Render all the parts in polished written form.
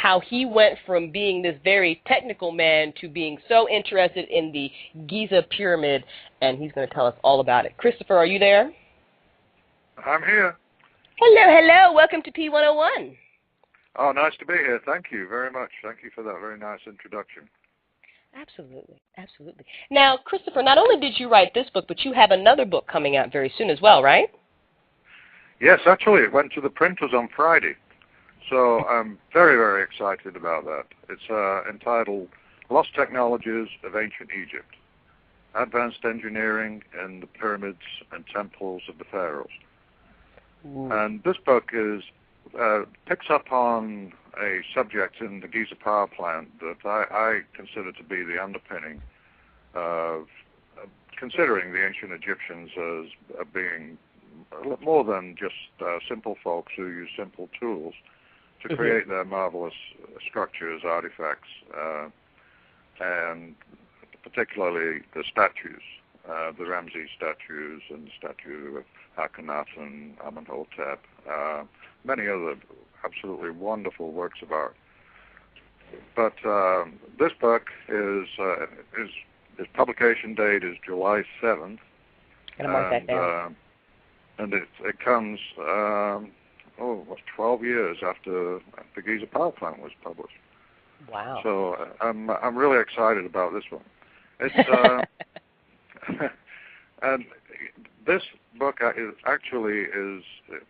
how he went from being this very technical man to being so interested in the Giza pyramid, and he's going to tell us all about it. Christopher, are you there? I'm here. Hello, hello. Welcome to P101. Oh, nice to be here. Thank you very much. Thank you for that very nice introduction. Absolutely, absolutely. Now, Christopher, not only did you write this book, but you have another book coming out very soon as well, right? Yes, actually, it went to the printers on Friday. So I'm very, very excited about that. It's entitled Lost Technologies of Ancient Egypt, Advanced Engineering in the Pyramids and Temples of the Pharaohs. Ooh. And this book picks up on a subject in the Giza power plant that I consider to be the underpinning of considering the ancient Egyptians as being more than just simple folks who use simple tools to create their marvelous structures, artifacts, and particularly the statues, the Ramses statues and the statue of Akhenaten, Amenhotep, many other absolutely wonderful works of art. But this book its publication date is July 7th. Gotta mark that down. And it comes 12 years after the Giza power plant was published. Wow. So I'm really excited about this one. It's and this book is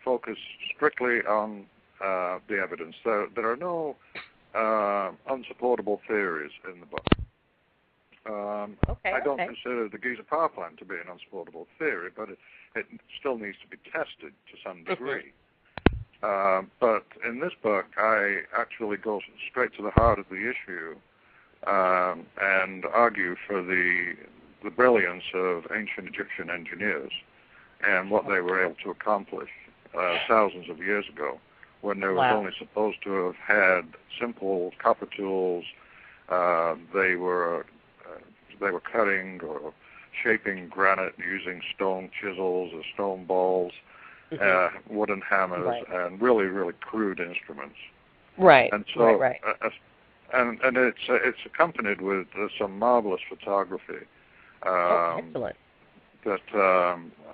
focused strictly on the evidence. There are no unsupportable theories in the book. I don't consider the Giza power plant to be an unsupportable theory, but it still needs to be tested to some degree. But in this book, I actually go straight to the heart of the issue and argue for the brilliance of ancient Egyptian engineers and what they were able to accomplish thousands of years ago, when they were only supposed to have had simple copper tools. They were cutting or shaping granite using stone chisels or stone balls, wooden hammers, and really, really crude instruments. Right. And so, and it's accompanied with some marvelous photography. Excellent. That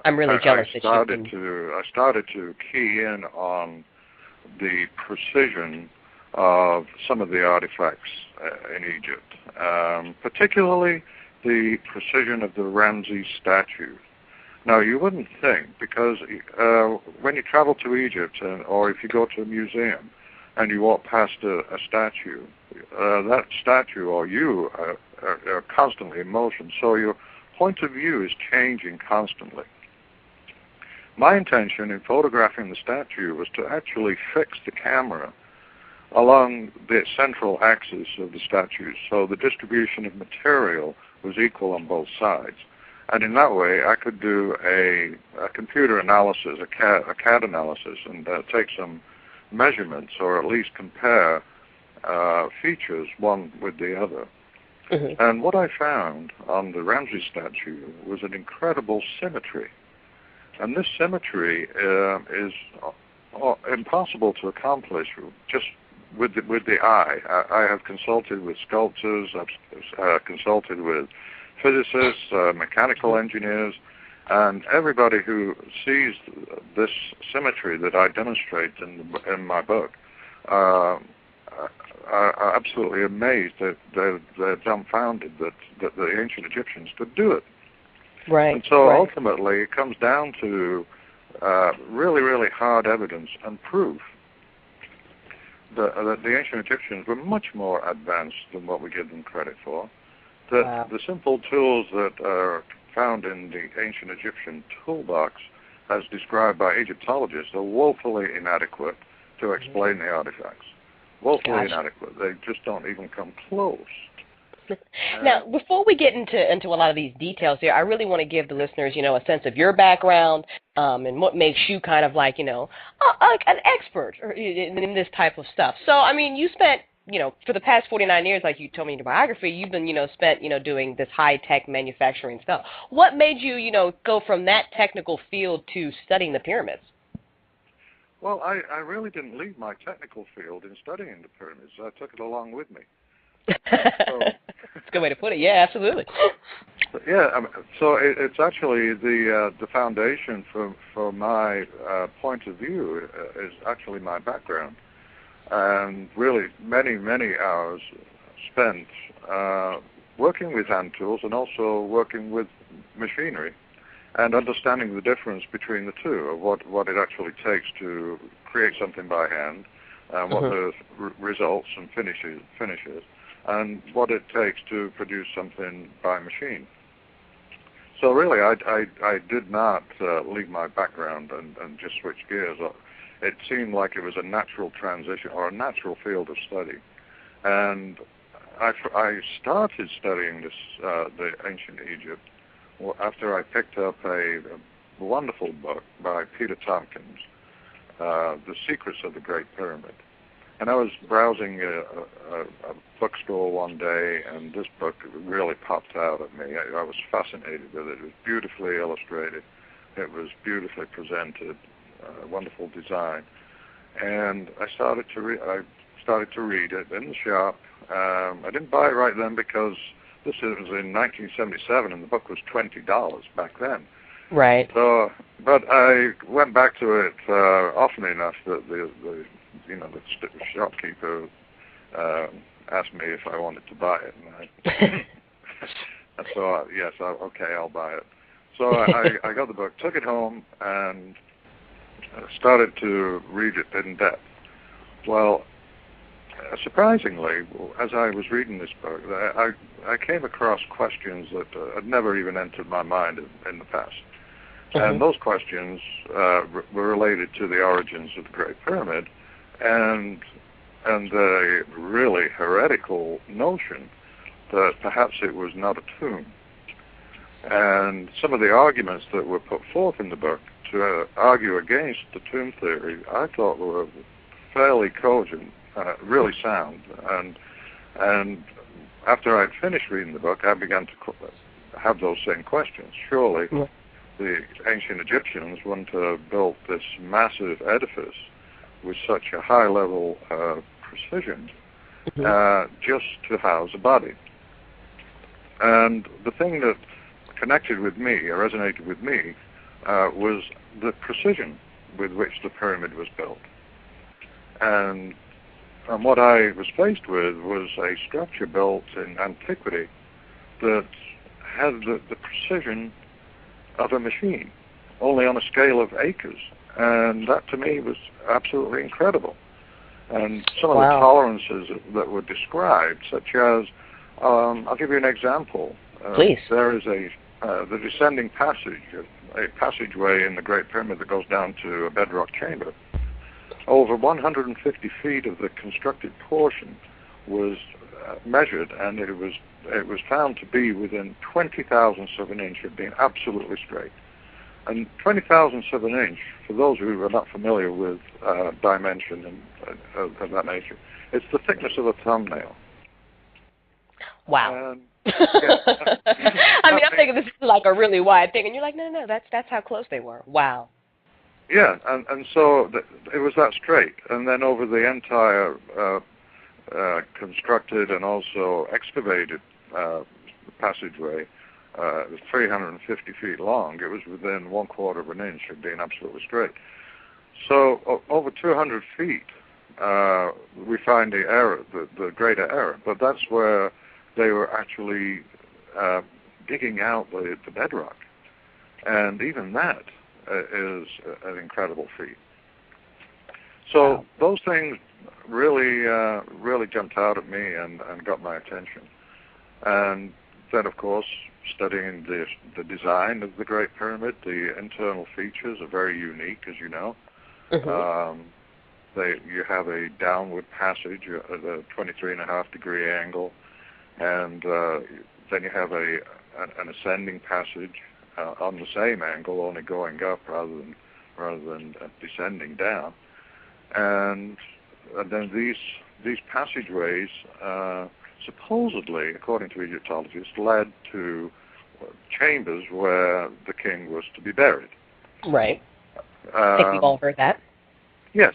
I'm really jealous I started to key in on the precision of some of the artifacts in Egypt, particularly the precision of the Ramses statue. Now, you wouldn't think, because when you travel to Egypt, or if you go to a museum and you walk past a statue, that statue or you are constantly in motion, so your point of view is changing constantly. My intention in photographing the statue was to actually fix the camera along the central axis of the statue, so the distribution of material was equal on both sides. And in that way, I could do a computer analysis, a CAD analysis, and take some measurements, or at least compare features one with the other. And what I found on the Ramses statue was an incredible symmetry. And this symmetry is impossible to accomplish just with the eye. I have consulted with sculptors, I've consulted with physicists, mechanical engineers, and everybody who sees this symmetry that I demonstrate in my book are absolutely amazed that they're dumbfounded that the ancient Egyptians could do it. Right. And so ultimately it comes down to really, really hard evidence and proof that the ancient Egyptians were much more advanced than what we give them credit for. That the simple tools that are found in the ancient Egyptian toolbox, as described by Egyptologists, are woefully inadequate to explain the artifacts. Woefully inadequate. They just don't even come close. Now, before we get into a lot of these details here, I really want to give the listeners, a sense of your background and what makes you kind of like, an expert in this type of stuff. So, I mean, you spent, for the past 49 years, like you told me in your biography, you've been, spent, doing this high-tech manufacturing stuff. What made you, go from that technical field to studying the pyramids? Well, I really didn't leave my technical field in studying the pyramids. I took it along with me. So, that's a good way to put it. Yeah, absolutely. Yeah, so it's actually the foundation for my point of view is actually my background, and really many hours spent working with hand tools and also working with machinery, and understanding the difference between the two of what it actually takes to create something by hand, and what the results and finishes, and what it takes to produce something by machine. So really, I did not leave my background and just switch gears. It seemed like it was a natural transition or a natural field of study, and I started studying this the ancient Egypt after I picked up a wonderful book by Peter Tompkins, The Secrets of the Great Pyramid. And I was browsing a bookstore one day, and this book really popped out at me. I was fascinated with it. It was beautifully illustrated. It was beautifully presented, wonderful design. And I started to read it in the shop. I didn't buy it right then because this was in 1977, and the book was $20 back then. Right. So, but I went back to it often enough that the shopkeeper asked me if I wanted to buy it, and so yes, okay, I'll buy it. So I got the book, took it home, and started to read it in depth. Well, surprisingly, as I was reading this book, I came across questions that had never even entered my mind in the past. And those questions were related to the origins of the Great Pyramid, and the really heretical notion that perhaps it was not a tomb. And some of the arguments that were put forth in the book to argue against the tomb theory, I thought were fairly cogent, really sound. And after I'd finished reading the book, I began to have those same questions. Surely the ancient Egyptians wouldn't have built this massive edifice with such a high level of precision just to house a body. And the thing that connected with me, or resonated with me, was the precision with which the pyramid was built. And what I was faced with was a structure built in antiquity that had the precision of a machine, only on a scale of acres. And that to me was absolutely incredible. And some of the tolerances that were described, such as, I'll give you an example. Please. There is the descending passage, a passageway in the Great Pyramid that goes down to a bedrock chamber. Over 150 feet of the constructed portion was measured, and it was found to be within 20 thousandths of an inch of being absolutely straight. And 20 thousandths of an inch, for those who are not familiar with dimension and of that nature, it's the thickness of a thumbnail. Wow. I mean, I'm thinking this is like a really wide thing, and you're like, no, that's how close they were. Wow. Yeah, and so it was that straight, and then over the entire constructed and also excavated passageway, it was 350 feet long. It was within 1/4 of an inch of being absolutely straight. So over 200 feet, we find the error, the greater error. But that's where they were actually digging out the bedrock, and even that is an incredible feat. So those things really jumped out at me and got my attention. And then, of course, studying the design of the Great Pyramid, the internal features are very unique, as you know. You have a downward passage at a 23.5-degree angle, and then you have an ascending passage on the same angle, only going up rather than descending down. And then these passageways supposedly, according to Egyptologists, led to chambers where the king was to be buried. Right. I think we've all heard that. Yes,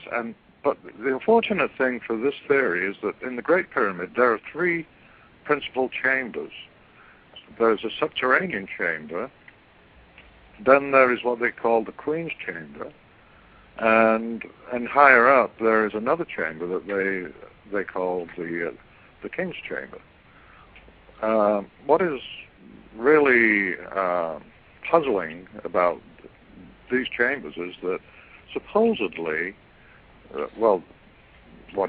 but the unfortunate thing for this theory is that in the Great Pyramid there are three principal chambers. There's a subterranean chamber, then there is what they call the Queen's Chamber, and higher up there is another chamber that they call the King's Chamber. What is really puzzling about these chambers is that supposedly, what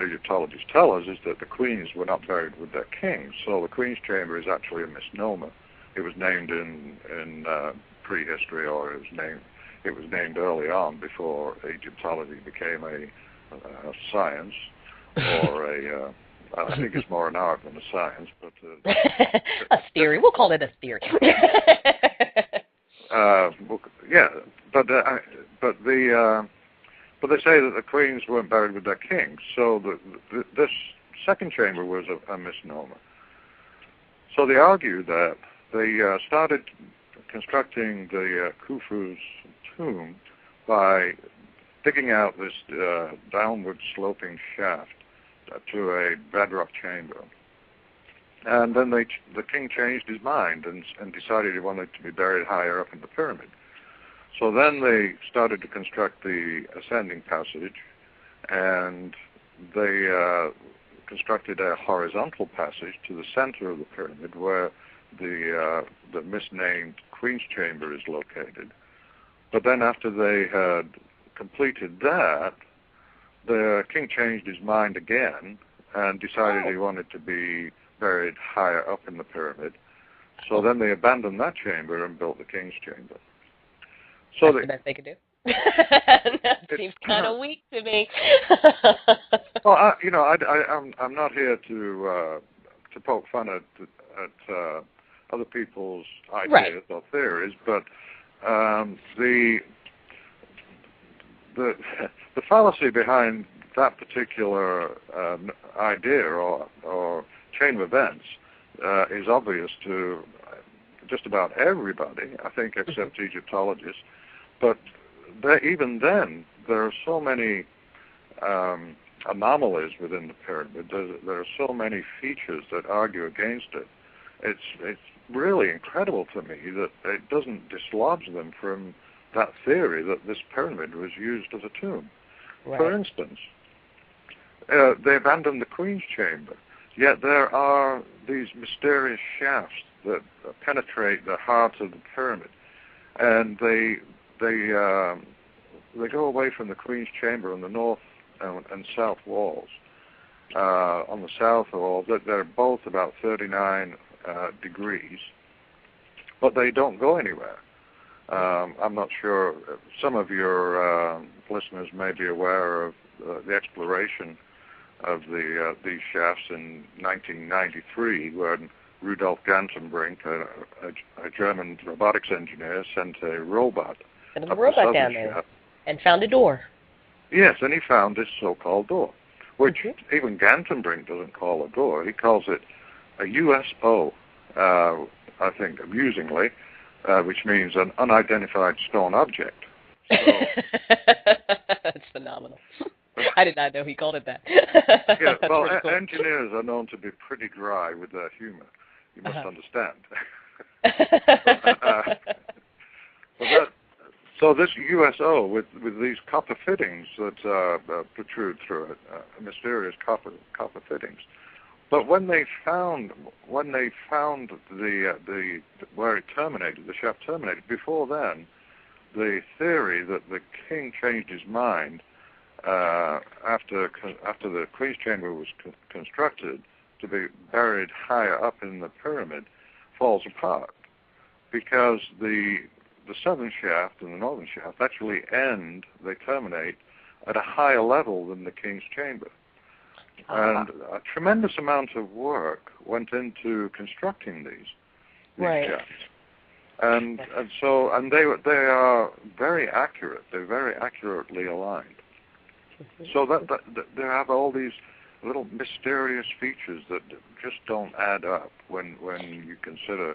Egyptologists tell us is that the queens were not buried with their kings, so the Queen's Chamber is actually a misnomer. It was named in prehistory, or it was named early on before Egyptology became a science, or I think it's more an art than a science, but a theory. We'll call it a theory. Yeah, but they say that the queens weren't buried with their kings, so this second chamber was a misnomer. So they argue that they started constructing the Khufu's tomb by digging out this downward sloping shaft to a bedrock chamber. And then the king changed his mind and decided he wanted to be buried higher up in the pyramid. So then they started to construct the ascending passage, and they constructed a horizontal passage to the center of the pyramid where the misnamed Queen's Chamber is located. But then after they had completed that, the king changed his mind again and decided he wanted to be buried higher up in the pyramid. So then they abandoned that chamber and built the King's Chamber. So that's the best they could do. That seems kind of weak to me. Well, I'm not here to poke fun at other people's ideas or theories, but the fallacy behind that particular idea or chain of events is obvious to just about everybody, I think, except Egyptologists. But even then, there are so many anomalies within the pyramid. There are so many features that argue against it. It's really incredible to me that it doesn't dislodge them from that theory that this pyramid was used as a tomb. Right. For instance, they abandoned the Queen's Chamber, yet there are these mysterious shafts that penetrate the heart of the pyramid, and they go away from the Queen's Chamber on the north and south walls. On the south wall, they're both about 39 degrees, but they don't go anywhere. I'm not sure. Some of your listeners may be aware of the exploration of these shafts in 1993, when Rudolf Gantenbrink, a German robotics engineer, sent a robot down there shaft and found a door. Yes, and he found this so-called door, which even Gantenbrink doesn't call a door. He calls it a USO, I think, amusingly, which means an unidentified stone object. So, that's phenomenal. I did not know he called it that. Yeah, well, cool. Engineers are known to be pretty dry with their humor. You must understand. So this USO with these copper fittings that protrude through it, mysterious copper fittings. But when they found the where it terminated, the shaft terminated, before then, the theory that the king changed his mind after the Queen's Chamber was constructed to be buried higher up in the pyramid falls apart, because the southern shaft and the northern shaft actually they terminate at a higher level than the King's Chamber. And a tremendous amount of work went into constructing these shafts. And they are very accurate. They're very accurately aligned. So that they have all these little mysterious features that just don't add up when you consider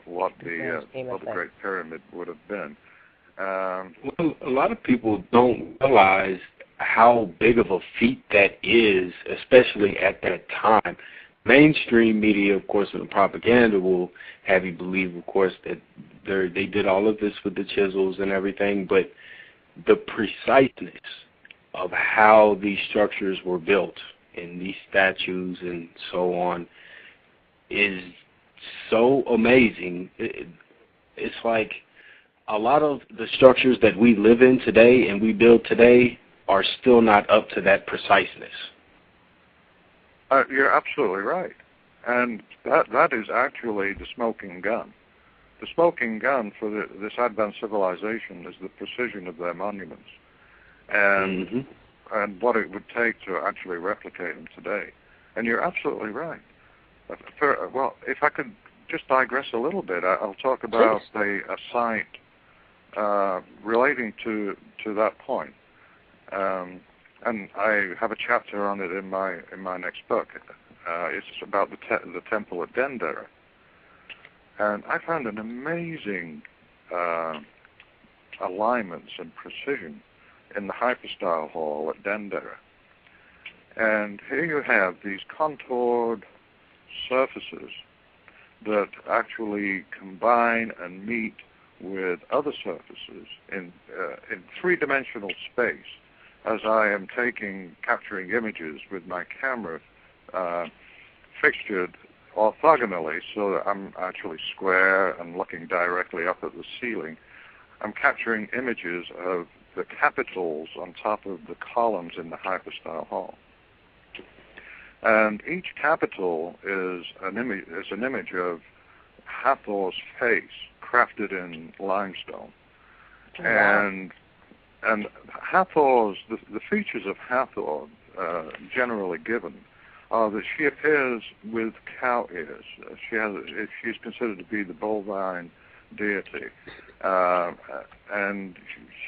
what the Great Pyramid would have been. Well, a lot of people don't realize how big of a feat that is, especially at that time. Mainstream media, of course, and the propaganda will have you believe, of course, that they did all of this with the chisels and everything, but the preciseness of how these structures were built and these statues and so on is so amazing. It's like a lot of the structures that we live in today and we build today are still not up to that preciseness. You're absolutely right. And that is actually the smoking gun. The smoking gun for this advanced civilization is the precision of their monuments and what it would take to actually replicate them today. And you're absolutely right. Well, if I could just digress a little bit, I'll talk about a site relating to that point. And I have a chapter on it in my next book. It's about the temple at Dendera. And I found an amazing alignments and precision in the hypostyle hall at Dendera. And here you have these contoured surfaces that actually combine and meet with other surfaces in three-dimensional space, as I am capturing images with my camera fixtured orthogonally, so that I'm actually square and looking directly up at the ceiling. I'm capturing images of the capitals on top of the columns in the hypostyle hall. And each capital is an image of Hathor's face crafted in limestone. Wow. And Hathor's, the features of Hathor generally given are that she appears with cow ears. She's considered to be the bovine deity, and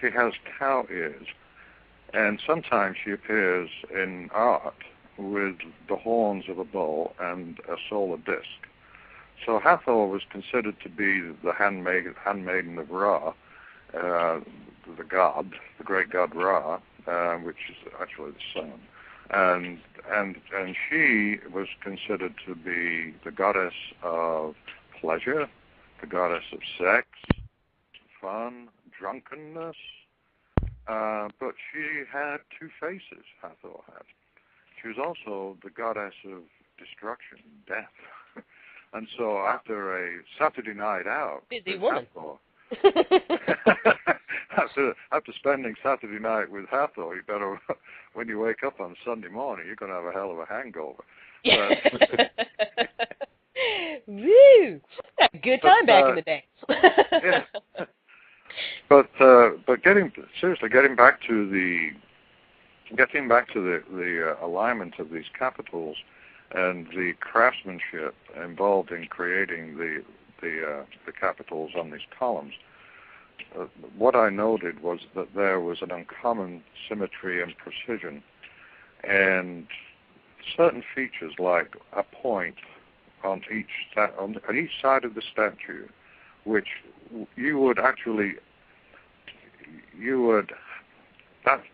she has cow ears. And sometimes she appears in art with the horns of a bull and a solar disk. So Hathor was considered to be the handmaiden of Ra, the god, the great god Ra, which is actually the sun. And she was considered to be the goddess of pleasure, the goddess of sex, fun, drunkenness. But she had two faces, Hathor had. She was also the goddess of destruction, death. And so after a Saturday night out, busy woman. Hathor, after spending Saturday night with Hathor, you better, when you wake up on Sunday morning, you're going to have a hell of a hangover. Woo! Good time back in the day. Yeah. But getting back to the alignment of these capitals and the craftsmanship involved in creating the capitals on these columns, what I noted was that there was an uncommon symmetry and precision, and certain features like a point on each side of the statue, which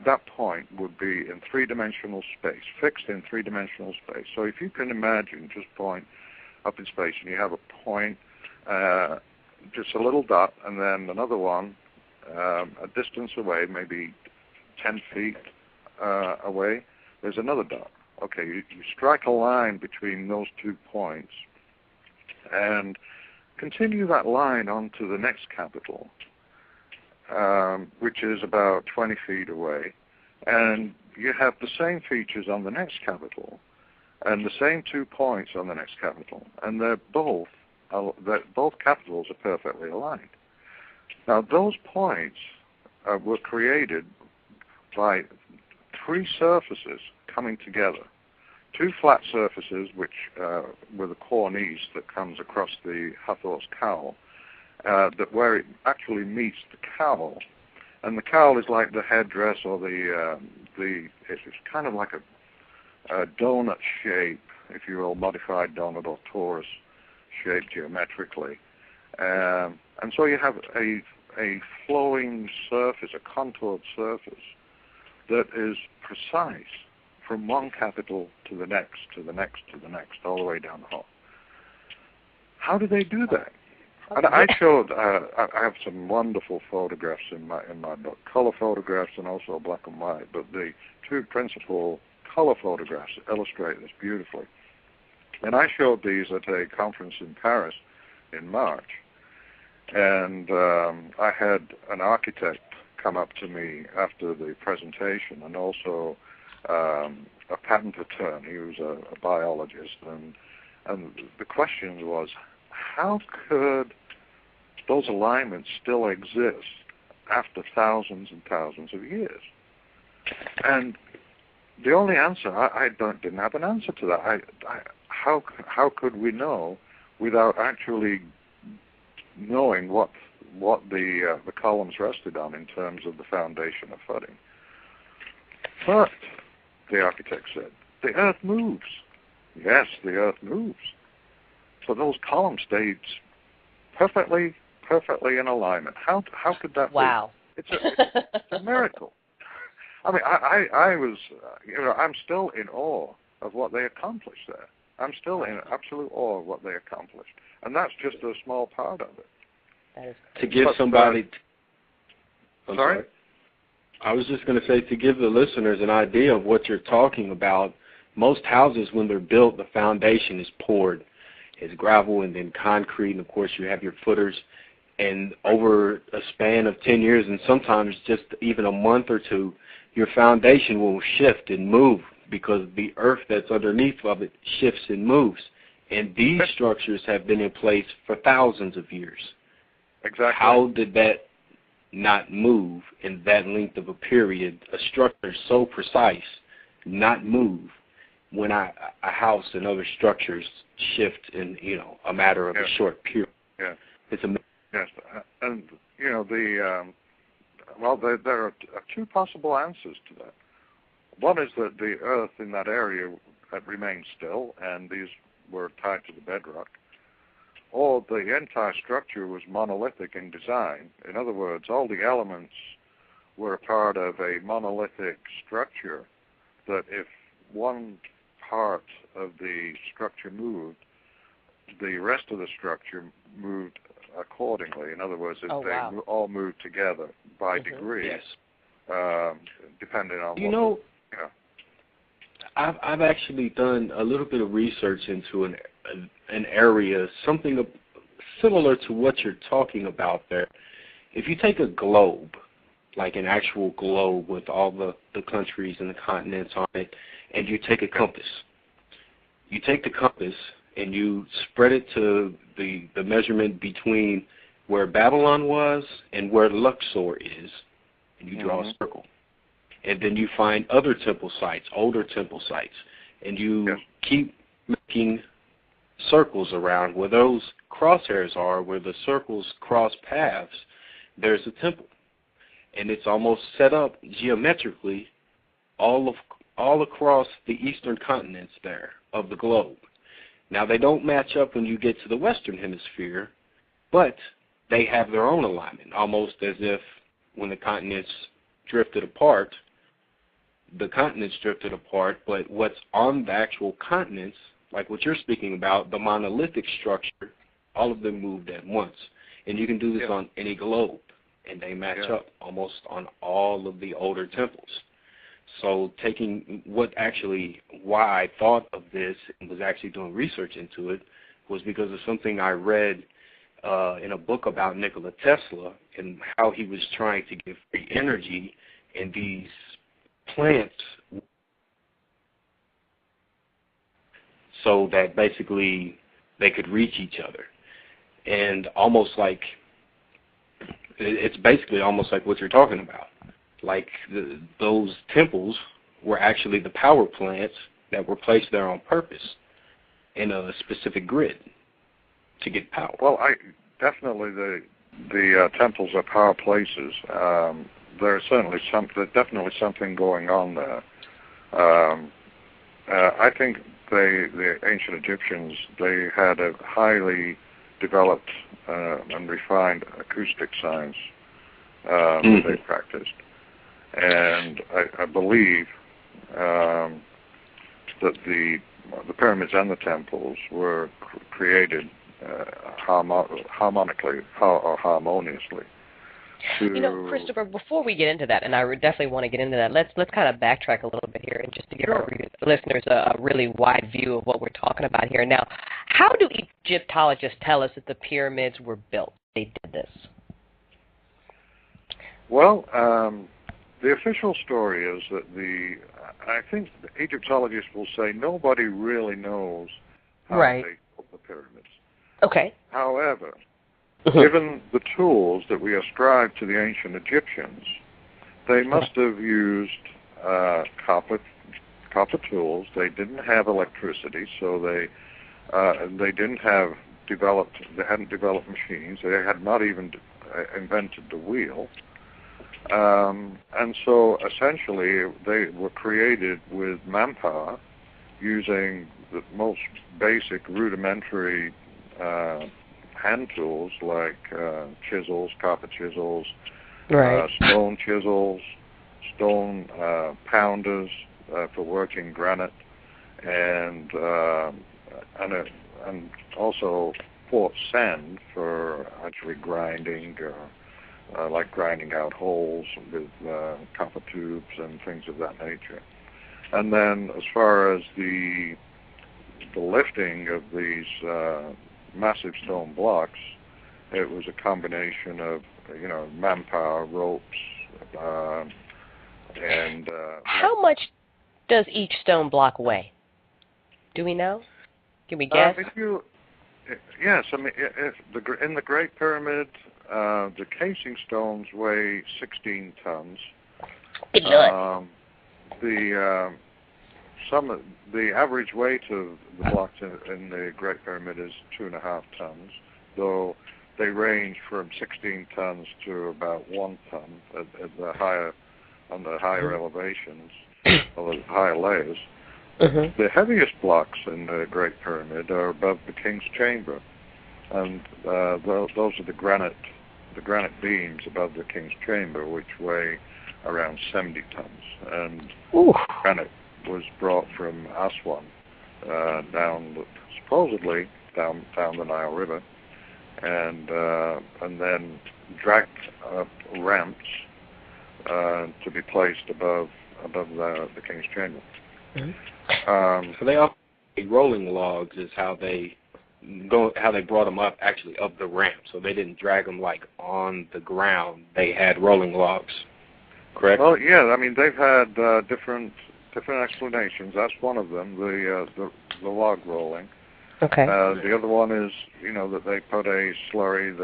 that point would be in three-dimensional space, fixed in three-dimensional space. So if you can imagine, just point up in space, and you have a point, just a little dot, and then another one a distance away, maybe 10 feet away, there's another dot. Okay, you strike a line between those 2 points and continue that line onto the next capital, which is about 20 feet away, and you have the same features on the next capital and the same 2 points on the next capital, and both capitals are perfectly aligned. Now, those points were created by 3 surfaces coming together. 2 flat surfaces, which with a cornice that comes across the Hathor's cowl, where it actually meets the cowl, and the cowl is like the headdress or it's kind of like a donut shape, if you will, modified donut or torus shape geometrically, and so you have a flowing surface, a contoured surface that is precise from one capital to the next, to the next, to the next, all the way down the hall. How do they do that? And I showed, I have some wonderful photographs in my book, color photographs and also black and white, but the two principal color photographs illustrate this beautifully. And I showed these at a conference in Paris in March. And I had an architect come up to me after the presentation, and also a patent attorney who's a biologist. And the question was, how could those alignments still exist after thousands and thousands of years? And the only answer, didn't have an answer to that. How could we know without actually knowing what the columns rested on in terms of the foundation of footing? But the architect said, the Earth moves. Yes, the Earth moves. So those columns stayed perfectly in alignment. How could that be? It's a miracle. I mean, I was, I'm still in awe of what they accomplished there. I'm still in absolute awe of what they accomplished. And that's just a small part of it. To give somebody... I'm sorry? I was just going to say, to give the listeners an idea of what you're talking about, most houses, when they're built, the foundation is poured. It's gravel and then concrete, and of course you have your footers. And over a span of 10 years, and sometimes just even a month or two, your foundation will shift and move because the earth that's underneath of it shifts and moves. And these structures have been in place for thousands of years. Exactly. How did that not move in that length of a period, a structure so precise, not move when a house and other structures shift in, a matter of a short period? Yeah. It's amazing. Yes, and there are two possible answers to that. One is that the earth in that area had remained still, and these were tied to the bedrock, or the entire structure was monolithic in design. In other words, all the elements were part of a monolithic structure that if one part of the structure moved, the rest of the structure moved accordingly. In other words, if they all moved together by degree, yes. Depending on I've actually done a little bit of research into an area, something similar to what you're talking about there. If you take a globe, like an actual globe with all the countries and the continents on it, and you take a compass. You take the compass and you spread it to the measurement between where Babylon was and where Luxor is, and you draw a circle. And then you find other temple sites, older temple sites, and you keep making circles around where those crosshairs are, where the circles cross paths, there's a temple. And it's almost set up geometrically all across the eastern continents there of the globe. Now, they don't match up when you get to the western hemisphere, but they have their own alignment, almost as if when the continents drifted apart, but what's on the actual continents, like what you're speaking about, the monolithic structure, all of them moved at once. And you can do this on any globe, and they match up almost on all of the older temples. So taking why I thought of this and was actually doing research into it was because of something I read in a book about Nikola Tesla and how he was trying to give free energy, and these plants so that basically they could reach each other. And it's basically almost like what you're talking about. Like those temples were actually the power plants that were placed there on purpose in a specific grid to get power. Well, definitely the temples are power places. There's definitely something going on there. I think the ancient Egyptians, they had a highly developed and refined acoustic science that they practiced. And I believe that the pyramids and the temples were created harmonically or harmoniously. Christopher, before we get into that, and I definitely want to get into that, let's kind of backtrack a little bit here, and just to give our listeners a really wide view of what we're talking about here. Now, how do Egyptologists tell us that the pyramids were built? They did this. Well, the official story is that I think the Egyptologists will say nobody really knows how they built the pyramids. Okay. However, given the tools that we ascribe to the ancient Egyptians, they must have used copper tools. They didn't have electricity, so they hadn't developed machines. They had not even invented the wheel. And so essentially they were created with manpower using the most basic rudimentary hand tools like chisels, copper chisels, stone chisels, stone pounders for working granite, and also quartz sand for actually grinding, like grinding out holes with copper tubes and things of that nature. And then as far as the lifting of these massive stone blocks, it was a combination of manpower, ropes, and how much does each stone block weigh? Do we know? Can we guess? Yes, I mean, in the Great Pyramid, the casing stones weigh 16 tons. The average weight of the blocks in the Great Pyramid is 2.5 tons, though they range from 16 tons to about 1 ton on the higher elevations, or the higher layers. The heaviest blocks in the Great Pyramid are above the King's Chamber, and those are the granite beams above the King's Chamber, which weigh around 70 tons. And granite was brought from Aswan supposedly down the Nile River, and then dragged up ramps to be placed above the King's Chamber. So they also rolling logs is how they brought them up, actually up the ramp. So they didn't drag them like on the ground. They had rolling logs, correct? Well, yeah. I mean, they've had different explanations. That's one of them, the log rolling. Okay. The other one is, that they put a slurry.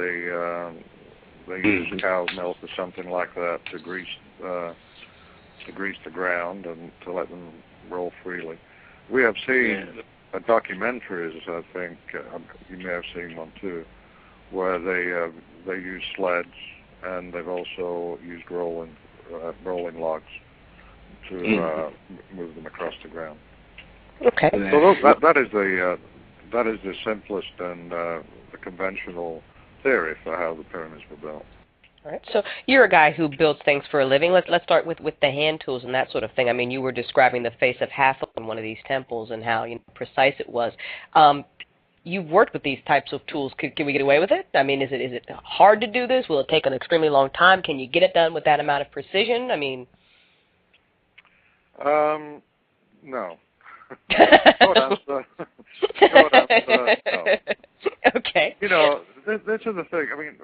They use cow's milk or something like that to grease the ground and to let them roll freely. We have seen documentaries, I think, you may have seen one too, where they use sleds, and they've also used rolling logs to move them across the ground. Okay. So that is the simplest and the conventional theory for how the pyramids were built. All right. So you're a guy who builds things for a living. Let's start with the hand tools and that sort of thing. I mean, you were describing the face of Hathor in one of these temples and how precise it was. You've worked with these types of tools. Can we get away with it? I mean, is it hard to do this? Will it take an extremely long time? Can you get it done with that amount of precision? I mean, no. Short answer, no. Okay. This is the thing. I mean,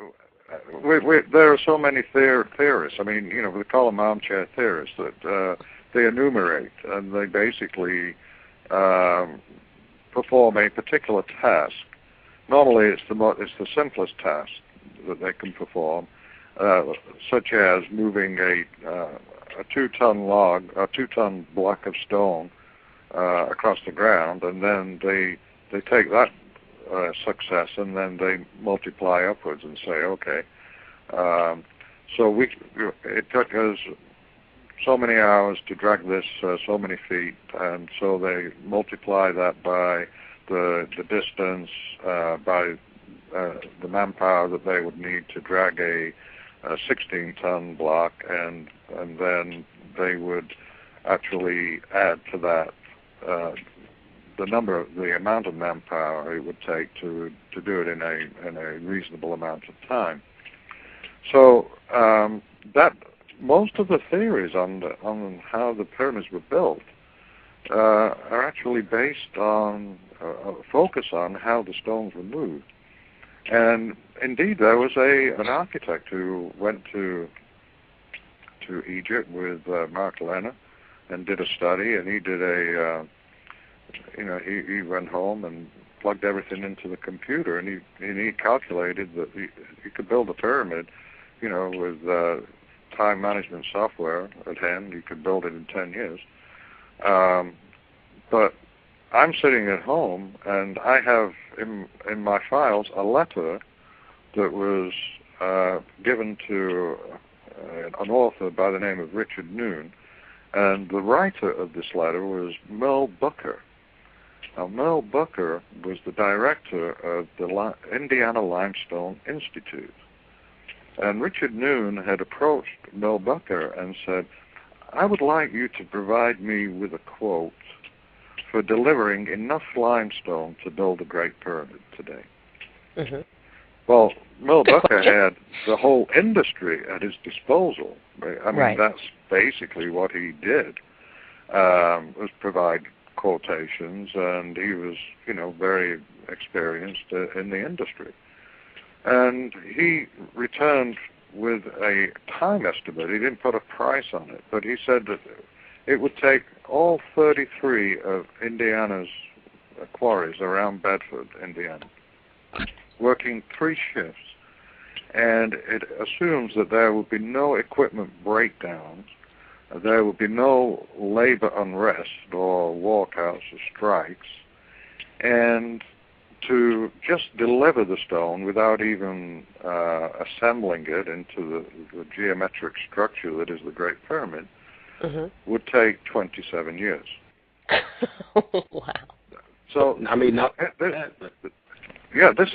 there are so many theorists. I mean, we call them armchair theorists that they enumerate, and they basically perform a particular task. Normally, it's the simplest task that they can perform, such as moving a 2-ton block of stone across the ground, and then they take that success and then they multiply upwards and say, okay, so it took us so many hours to drag this so many feet, and so they multiply that by the distance, by the manpower that they would need to drag a 16-ton block, and and then they would actually add to that the amount of manpower it would take to do it in a reasonable amount of time. So that most of the theories on how the pyramids were built are actually based on focus on how the stones were moved. And indeed, there was an architect who went to Egypt with Mark Lenner and did a study, and he did he went home and plugged everything into the computer, and he calculated that he could build a pyramid, with time management software at hand. You could build it in 10 years. But I'm sitting at home, and I have in my files a letter that was given to an author by the name of Richard Noon, and the writer of this letter was Merle Booker. Now, Merle Booker was the director of the Indiana Limestone Institute. And Richard Noon had approached Merle Booker and said, I would like you to provide me with a quote for delivering enough limestone to build a Great Pyramid today. Mm-hmm. Well, Merle Booker had the whole industry at his disposal. I mean, that's basically what he did, was provide quotations, and he was, very experienced in the industry. And he returned with a time estimate. He didn't put a price on it, but he said that it would take all 33 of Indiana's quarries around Bedford, Indiana, working 3 shifts, and it assumes that there will be no equipment breakdowns, there will be no labor unrest or walkouts or strikes, and to just deliver the stone without even assembling it into the geometric structure that is the Great Pyramid would take 27 years. Wow. So I mean, this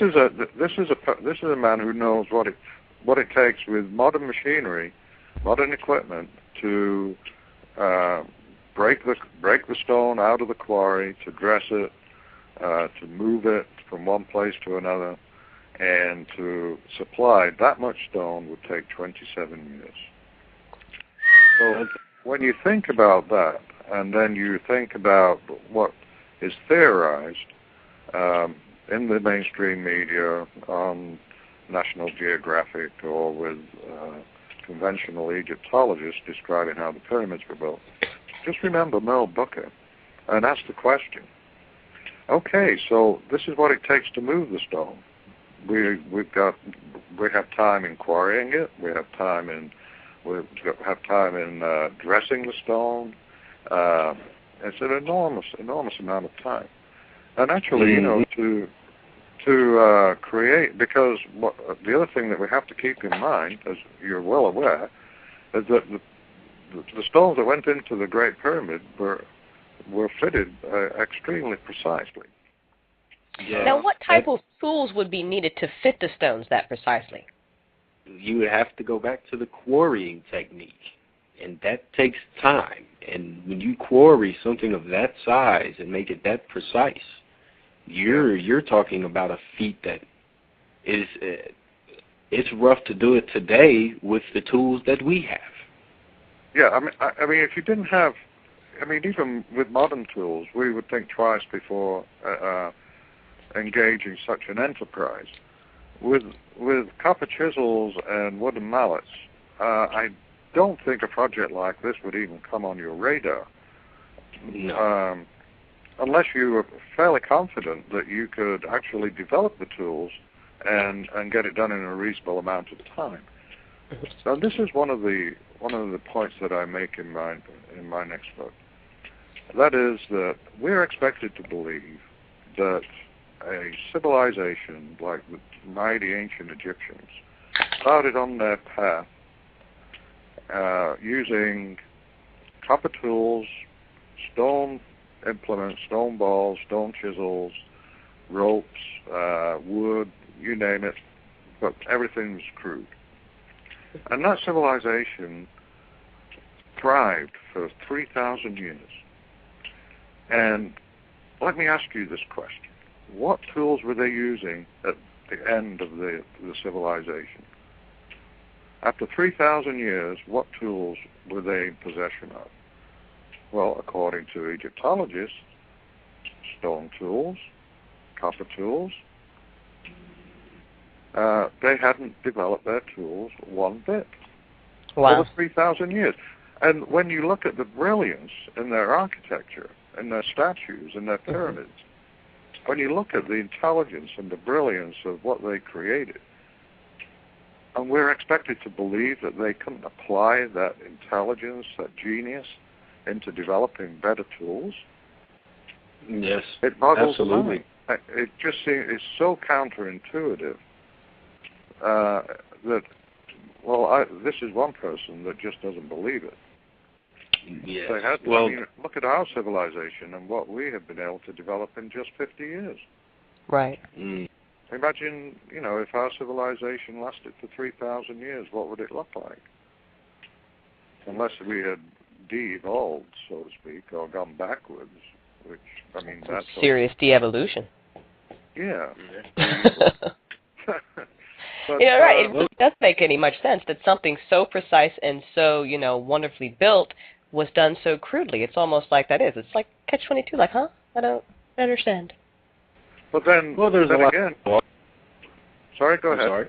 is a man who knows what it takes with modern machinery, modern equipment to break the stone out of the quarry, to dress it, to move it from one place to another, and to supply that much stone would take 27 years. So when you think about that, and then you think about what is theorized in the mainstream media, on National Geographic, or with conventional Egyptologists describing how the pyramids were built, just remember Merle Booker and ask the question, okay, so this is what it takes to move the stone. We have time in quarrying it. We have time in dressing the stone. It's an enormous amount of time. And actually, to create, because the other thing that we have to keep in mind, as you're well aware, is that the stones that went into the Great Pyramid were fitted extremely precisely. Yeah. Now, what type of tools would be needed to fit the stones that precisely? You would have to go back to the quarrying technique, and that takes time. And when you quarry something of that size and make it that precise, you're talking about a feat that is it's rough to do it today with the tools that we have. Yeah, I mean, if you didn't have, even with modern tools, we would think twice before engaging such an enterprise. With copper chisels and wooden mallets, I don't think a project like this would even come on your radar. No. Unless you were fairly confident that you could actually develop the tools and get it done in a reasonable amount of time. So this is one of the points that I make in my next book. That is that we're expected to believe that a civilization like the mighty ancient Egyptians started on their path using copper tools, stone implements, stone balls, stone chisels, ropes, wood, you name it, but everything was crude. And that civilization thrived for 3,000 years. And let me ask you this question. What tools were they using at the end of the civilization? After 3,000 years, what tools were they in possession of? Well, according to Egyptologists, stone tools, copper tools. They hadn't developed their tools one bit. Wow. Over 3,000 years. And when you look at the brilliance in their architecture, in their statues, in their pyramids, when you look at the intelligence and the brilliance of what they created, and we're expected to believe that they couldn't apply that intelligence, that genius, into developing better tools. Yes, it boggles absolutely. the mind. It just seems it's so counterintuitive that, well, this is one person that just doesn't believe it. Yes. They had, well, I mean, look at our civilization and what we have been able to develop in just 50 years. Right. Imagine, if our civilization lasted for 3,000 years, what would it look like? Unless we had de-evolved, so to speak, or gone backwards, which, I mean, that's... Serious de-evolution. Yeah. But, right, it really doesn't make any much sense that something so precise and so, wonderfully built was done so crudely. It's almost like that is. It's like Catch-22, like, huh? I don't understand. But then, there's then a again... lot. Sorry, go ahead. Sorry.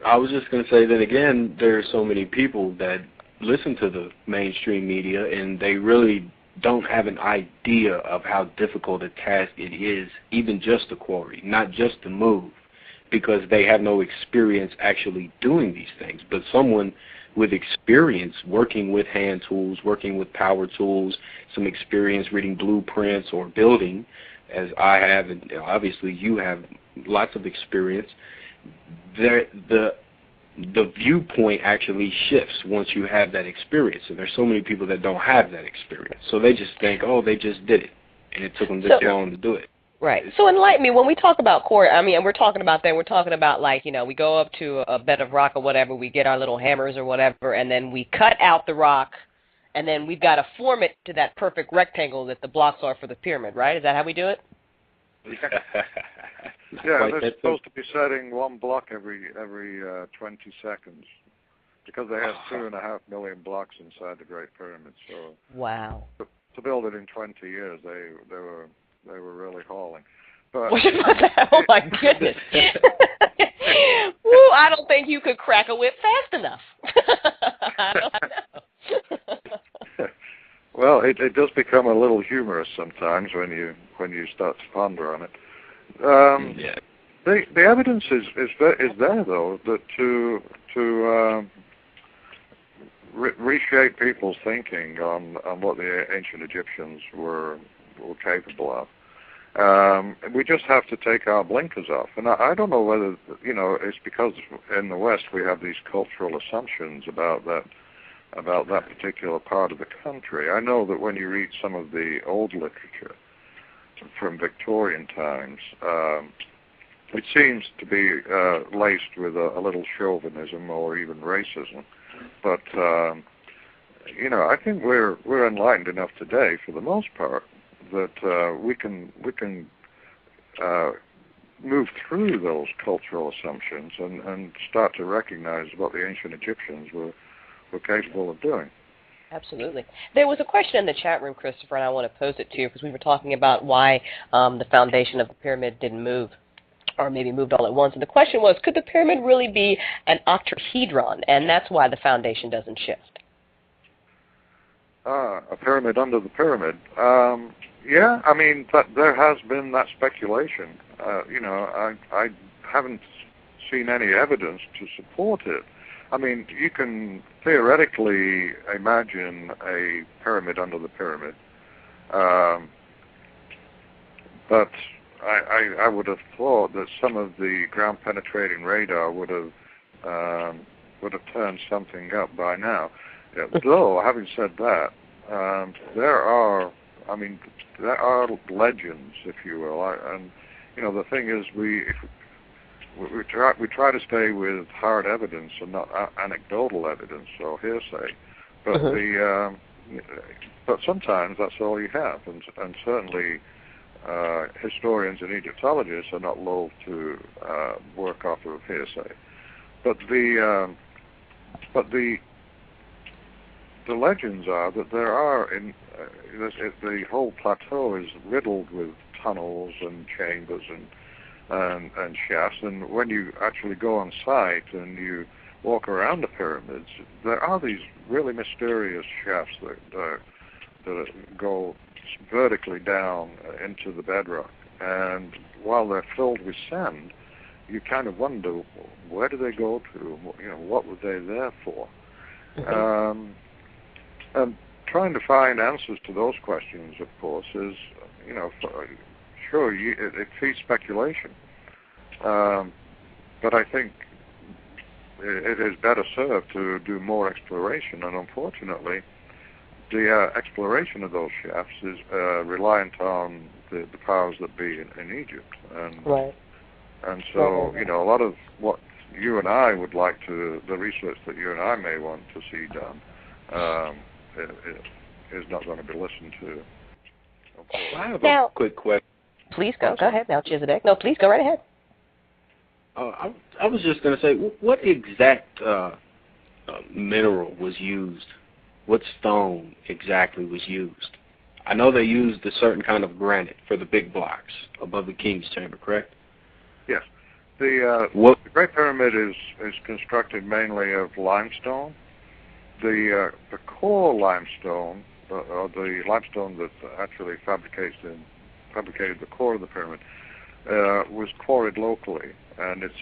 I was just going to say that, again, there are so many people that listen to the mainstream media, and they really don't have an idea of how difficult a task it is, even just to quarry, not just to move, because they have no experience actually doing these things. But someone with experience working with hand tools, working with power tools, some experience reading blueprints or building, as I have, and obviously you have lots of experience, the viewpoint actually shifts once you have that experience. And there's so many people that don't have that experience. So they just think, oh, they just did it, and it took them this long to do it. Right. So enlighten me, when we talk about quarry, I mean, and we're talking about like, we go up to a bed of rock or whatever, we get our little hammers or whatever, and then we cut out the rock, and then we've got to form it to that perfect rectangle that the blocks are for the pyramid, right? Is that how we do it? Yeah, they're supposed to be setting one block every 20 seconds because they have 2.5 million blocks inside the Great Pyramid. So wow. To build it in 20 years, they were really hauling. But oh my goodness! Woo! I don't think you could crack a whip fast enough. I don't know. Well, it does become a little humorous sometimes when you start to ponder on it. Yeah. The evidence is there though that to reshape people's thinking on what the ancient Egyptians were capable of. We just have to take our blinkers off, and I don't know whether it's because in the West we have these cultural assumptions about that particular part of the country. I know that when you read some of the old literature from Victorian times, it seems to be laced with a little chauvinism or even racism. But I think we're enlightened enough today, for the most part, that we can move through those cultural assumptions and start to recognize what the ancient Egyptians were capable of doing. Absolutely. There was a question in the chat room, Christopher, and I want to pose it to you because we were talking about why the foundation of the pyramid didn't move, or maybe moved all at once. And the question was, could the pyramid really be an octahedron, and that's why the foundation doesn't shift? A pyramid under the pyramid. Yeah, I mean, there has been that speculation. I haven't seen any evidence to support it. I mean, you can theoretically imagine a pyramid under the pyramid, but I would have thought that some of the ground-penetrating radar would have turned something up by now. Though, having said that, there are legends, if you will, and the thing is, we try to stay with hard evidence and not anecdotal evidence or hearsay. But but sometimes that's all you have, and certainly historians and Egyptologists are not loath to work off of hearsay. But the legends are that there are the whole plateau is riddled with tunnels and chambers and shafts, and when you actually go on site and you walk around the pyramids, there are these really mysterious shafts that go vertically down into the bedrock, and while they're filled with sand, you kind of wonder, where do they go to? What were they there for? And trying to find answers to those questions, of course, is, sure, it feeds speculation. But I think it is better served to do more exploration, and unfortunately, the exploration of those shafts is reliant on the powers that be in Egypt. And so, a lot of what you and I would like to, the research that you and I may want to see done, is not going to be listened to. I have a quick question. Please go ahead, Melchizedek. No, please go right ahead. I was just going to say, what exact mineral was used? What stone exactly was used? I know they used a certain kind of granite for the big blocks above the King's Chamber, correct? Yes. The Great Pyramid is constructed mainly of limestone. The core limestone, or the limestone that actually fabricated the core of the pyramid, was quarried locally, and it's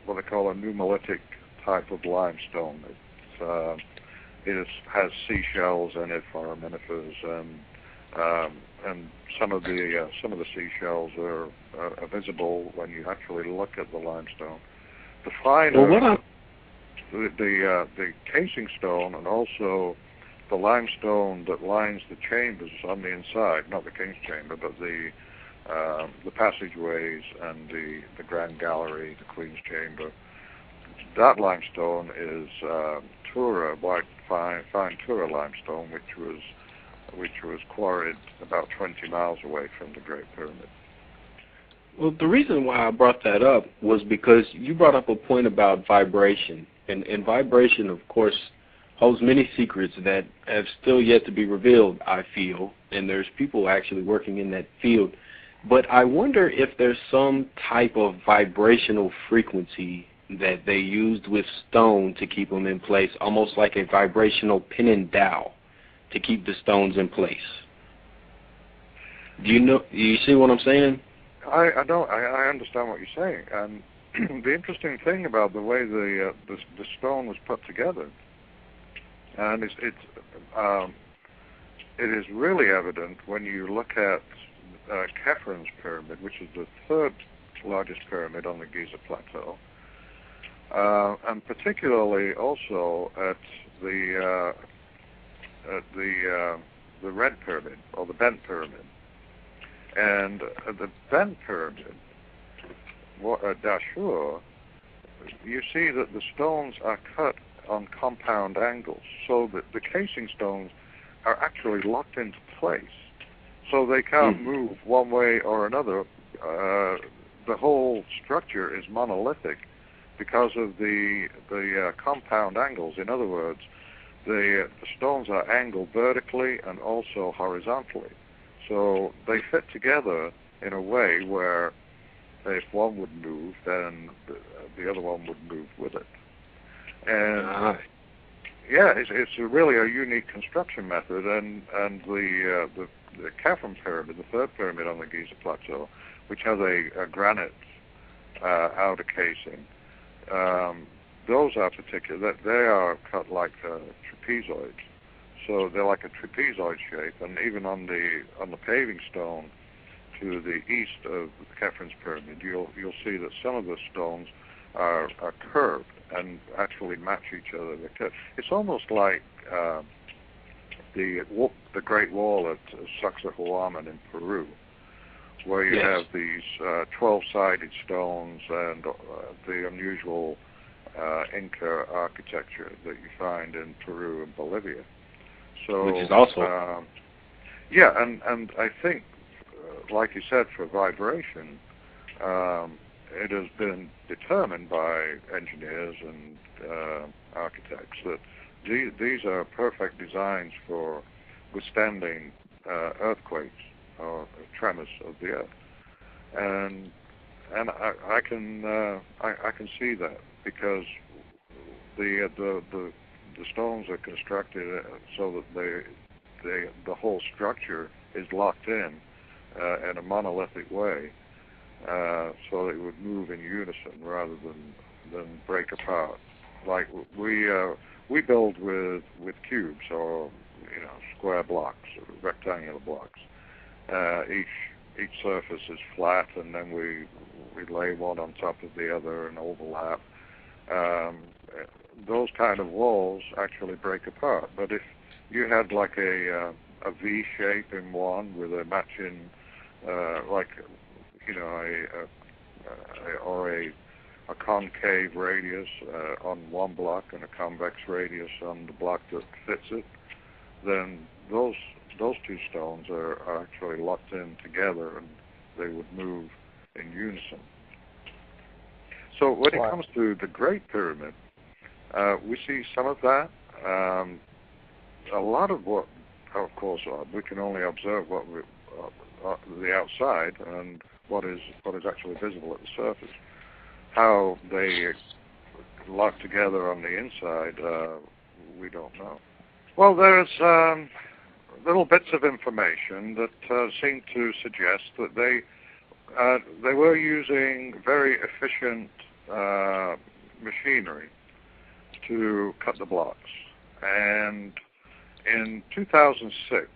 what they call a Monolithic type of limestone. It has seashells in it, foraminifers, and some of the seashells are visible when you actually look at the limestone. The finer, the casing stone, and also the limestone that lines the chambers on the inside, not the King's Chamber, but the passageways and the Grand Gallery, the Queen's Chamber. That limestone is Tura, white fine Tura limestone, which was quarried about 20 miles away from the Great Pyramid. Well, the reason why I brought that up was because you brought up a point about vibration, and vibration, of course, holds many secrets that have still yet to be revealed, I feel, and there's people actually working in that field. But I wonder if there's some type of vibrational frequency that they used with stone to keep them in place, almost like a vibrational pin and dowel to keep the stones in place. Do you see what I'm saying? I understand what you're saying, and the interesting thing about the way the stone was put together, and it is really evident when you look at Khephrun's pyramid, which is the third largest pyramid on the Giza plateau, and particularly also at the Red Pyramid, or the Bent Pyramid. And the Bent Pyramid, at Dashur, you see that the stones are cut on compound angles, so that the casing stones are actually locked into place, so they can't move one way or another. The whole structure is monolithic because of the compound angles. In other words, the stones are angled vertically and also horizontally. So they fit together in a way where if one would move, then the other one would move with it. And it's really a unique construction method. And the Khephrun pyramid, the third pyramid on the Giza plateau, which has a granite outer casing, those are particular. They are cut like trapezoids. So they're like a trapezoid shape, and even on the paving stone to the east of Khephrun's pyramid, you'll see that some of the stones are curved and actually match each other. It's almost like the Great Wall at Sacsayhuaman in Peru, where you have these 12-sided stones and the unusual Inca architecture that you find in Peru and Bolivia. So, which is also yeah, and I think, like you said, for vibration, it has been determined by engineers and architects that these are perfect designs for withstanding earthquakes or tremors of the earth, and I can see that because the stones are constructed so that the whole structure is locked in a monolithic way, so that it would move in unison rather than break apart. Like we build with cubes or square blocks, or rectangular blocks. Each surface is flat, and then we lay one on top of the other and overlap. Those kind of walls actually break apart. But if you had like a V shape in one with a matching, a concave radius on one block and a convex radius on the block that fits it, then those two stones are actually locked in together, and they would move in unison. So when it comes to the Great Pyramid, we see some of that. A lot of what, of course, we can only observe what the outside and what is actually visible at the surface. How they lock together on the inside, we don't know. Well, there's little bits of information that seem to suggest that they were using very efficient machinery to cut the blocks. And in 2006,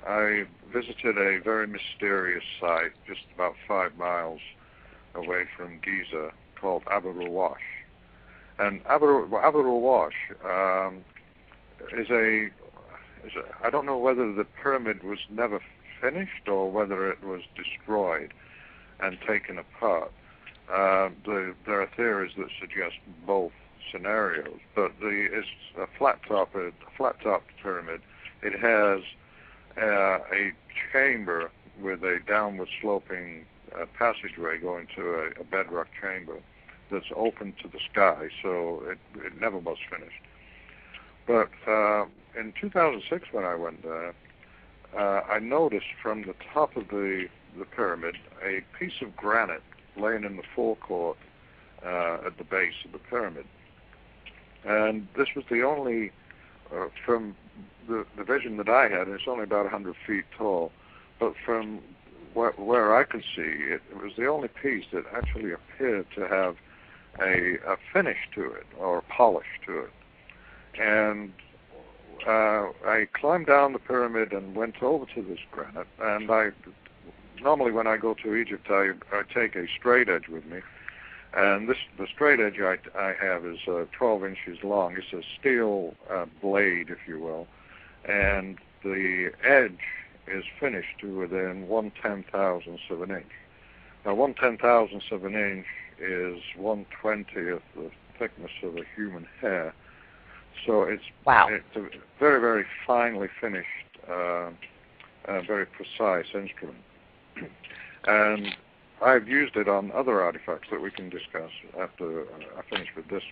I visited a very mysterious site just about 5 miles away from Giza called Abu Rawash. And Abu Rawash is I don't know whether the pyramid was never finished or whether it was destroyed and taken apart. There are theories that suggest both scenarios, but it's a flat-topped pyramid. It has a chamber with a downward-sloping passageway going to a bedrock chamber that's open to the sky, so it never was finished. But in 2006, when I went there, I noticed from the top of the pyramid a piece of granite laying in the forecourt at the base of the pyramid. And this was the only, from the vision that I had, and it's only about 100 feet tall, but from where I could see, it was the only piece that actually appeared to have a finish to it, or a polish to it. And I climbed down the pyramid and went over to this granite, and normally when I go to Egypt, I take a straight edge with me, and the straight edge I have is 12 inches long. It's a steel blade, if you will, and the edge is finished to within 1/10,000th of an inch. Now, 1/10,000th of an inch is 1/20th the thickness of a human hair. So it's a very, very finely finished, very precise instrument. And I've used it on other artifacts that we can discuss after I finish with this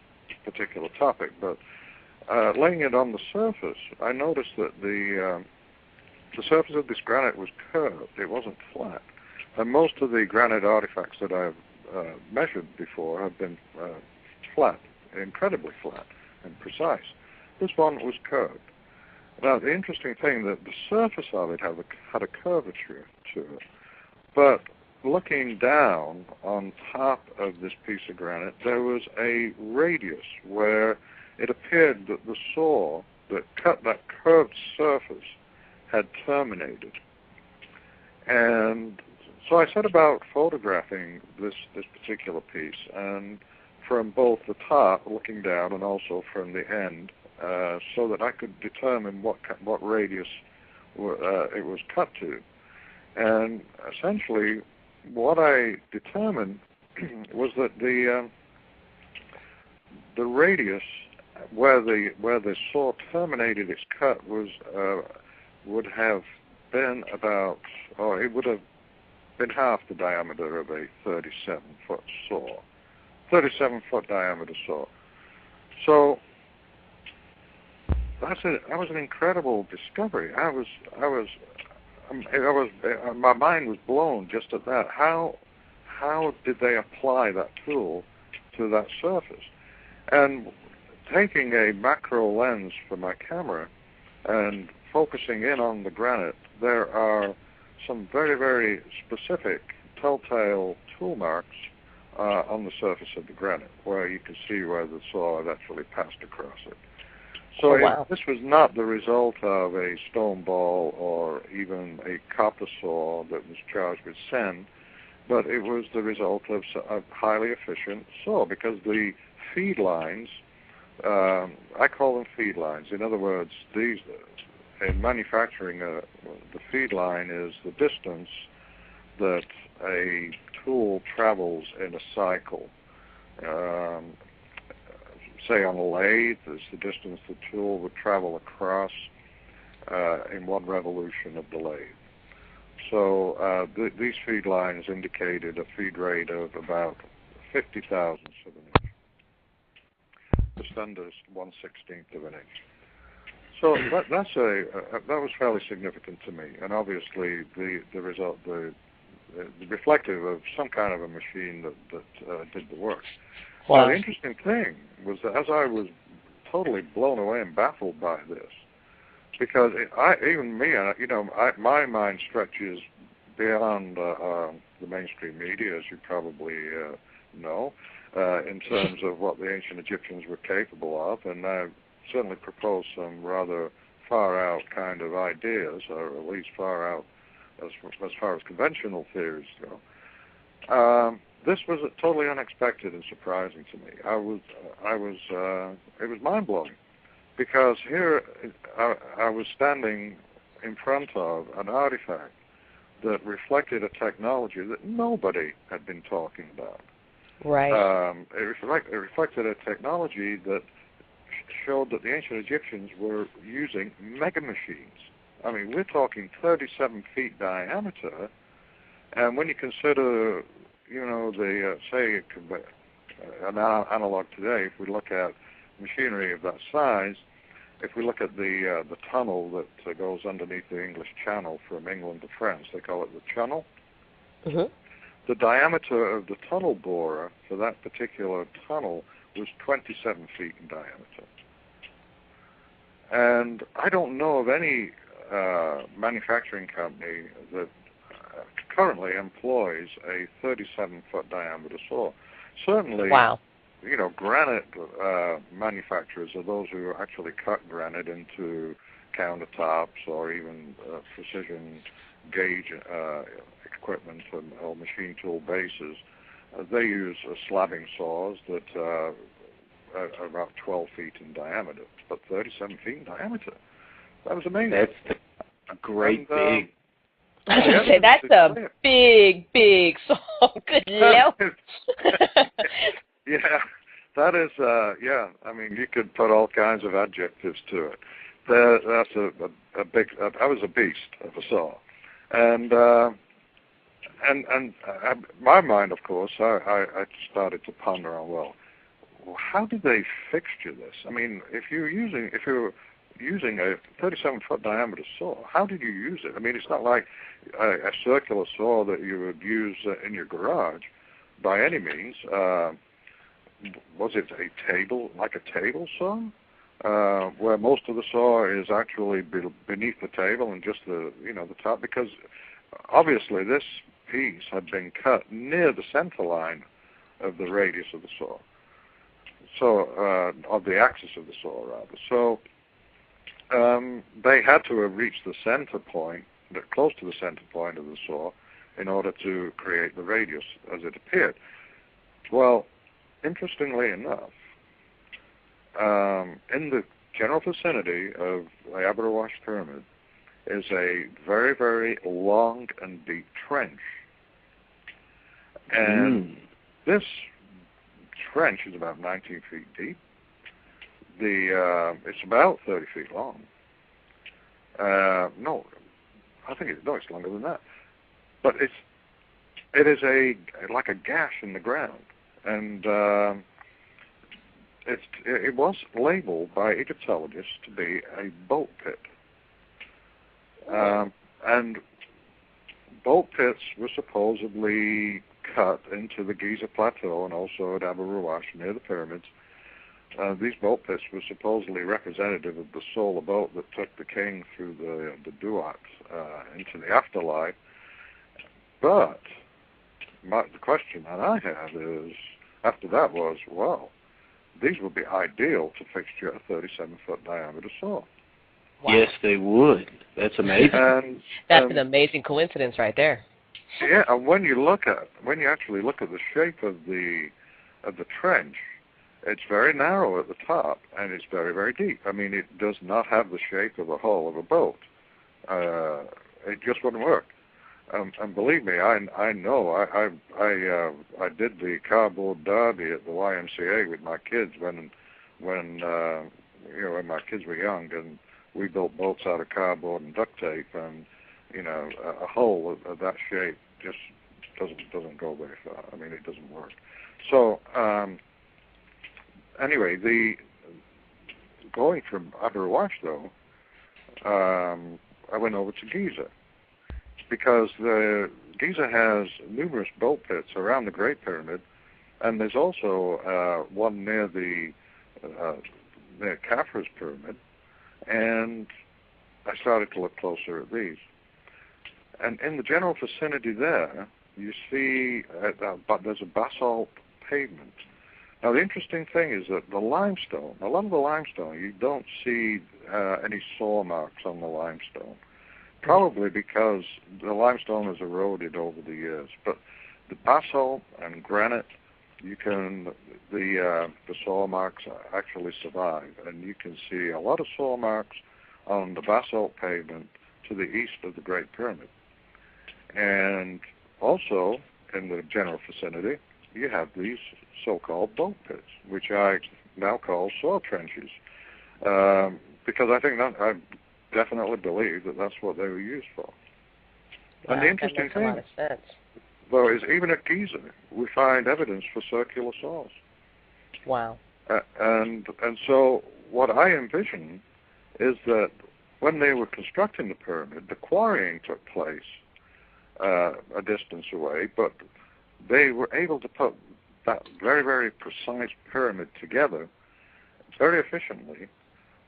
particular topic. But laying it on the surface, I noticed that the surface of this granite was curved. It wasn't flat. And most of the granite artifacts that I've measured before have been flat, incredibly flat and precise. This one was curved. Now, the interesting thing that the surface of it had a curvature to it, but looking down on top of this piece of granite, there was a radius where it appeared that the saw that cut that curved surface had terminated. And so I set about photographing this particular piece, and from both the top, looking down, and also from the end, so that I could determine what radius it was cut to. And essentially, what I determined was that the radius where the saw terminated its cut would have been about, it would have been half the diameter of a 37-foot saw, 37-foot diameter saw. So that was an incredible discovery. My mind was blown just at that. How did they apply that tool to that surface? And taking a macro lens for my camera and focusing in on the granite, there are some very, very specific telltale tool marks on the surface of the granite, where you can see where the saw had actually passed across it. So this was not the result of a stone ball or even a copper saw that was charged with sand, but it was the result of a highly efficient saw, because the feed lines, I call them feed lines. In other words, these in manufacturing, the feed line is the distance that a tool travels in a cycle. Say on a lathe, is the distance the tool would travel across in one revolution of the lathe. So these feed lines indicated a feed rate of about 50 thousandths of an inch, just under 1/16th of an inch. So that was fairly significant to me, and obviously the result, the reflective of some kind of a machine that did the work. Wow. Now, the interesting thing was that as I was totally blown away and baffled by this, because my mind stretches beyond the mainstream media, as you probably know, in terms of what the ancient Egyptians were capable of, and I certainly proposed some rather far-out kind of ideas, or at least far out as far as conventional theories go. This was totally unexpected and surprising to me. It was mind-blowing, because here I was standing in front of an artifact that reflected a technology that nobody had been talking about. Right. It reflected a technology that showed that the ancient Egyptians were using mega machines. I mean, we're talking 37 feet diameter, and when you consider, say, an analog today, if we look at machinery of that size, if we look at the tunnel that goes underneath the English Channel from England to France, they call it the Channel. Mm-hmm. The diameter of the tunnel borer for that particular tunnel was 27 feet in diameter. And I don't know of any manufacturing company that currently employs a 37-foot diameter saw. Certainly, wow. Granite manufacturers are those who actually cut granite into countertops or even precision gauge equipment or machine tool bases. They use slabbing saws that are about 12 feet in diameter, but 37 feet in diameter. That was amazing. That's a great big. I was going to say, that's a big saw. Good Lord. Yeah, that is, I mean, you could put all kinds of adjectives to it. That's a big, that was a beast of a saw. And my mind, of course, I started to ponder on, well, how did they fixture this? I mean, if you're using a 37-foot diameter saw, how did you use it? I mean, it's not like a circular saw that you would use in your garage by any means. Was it a table saw, where most of the saw is actually beneath the table and just the top? Because obviously this piece had been cut near the center line of the radius of the saw, of the axis of the saw rather. So they had to have reached the center point, close to the center point of the saw, in order to create the radius as it appeared. Well, interestingly enough, in the general vicinity of the Abrawash Pyramid is a very, very long and deep trench. And this trench is about 19 feet deep. it's about 30 feet long. No, I think it's longer than that. But it is like a gash in the ground, and it was labeled by Egyptologists to be a bolt pit. And bolt pits were supposedly cut into the Giza Plateau and also at Abu Rawash near the pyramids. These bolt pits were supposedly representative of the solar boat that took the king through the Duat into the afterlife. But the question that I have is, after that was, well, these would be ideal to fixture a 37-foot diameter saw. Wow. Yes, they would. That's amazing. That's an amazing coincidence right there. Yeah, and when you actually look at the shape of the trench, it's very narrow at the top and it's very, very deep. I mean, it does not have the shape of the hull of a boat. It just wouldn't work. And believe me, I know. I did the cardboard derby at the YMCA with my kids when my kids were young, and we built boats out of cardboard and duct tape, and a hull of that shape just doesn't go very far. I mean, it doesn't work. So anyway, going from Abu Rawash though, I went over to Giza because Giza has numerous bolt pits around the Great Pyramid, and there's also one near near Khafra's pyramid. And I started to look closer at these. And in the general vicinity there, you see there's a basalt pavement. Now, the interesting thing is that a lot of the limestone, you don't see any saw marks on the limestone, probably because the limestone has eroded over the years. But the basalt and granite, the saw marks actually survive, and you can see a lot of saw marks on the basalt pavement to the east of the Great Pyramid. And also, in the general vicinity, you have these so-called bolt pits, which I now call saw trenches, because I definitely believe that that's what they were used for. Wow, and the interesting thing, a lot of sense. though, is even at Giza, we find evidence for circular saws. Wow. And so what I envision is that when they were constructing the pyramid, the quarrying took place a distance away, but they were able to put that very, very precise pyramid together very efficiently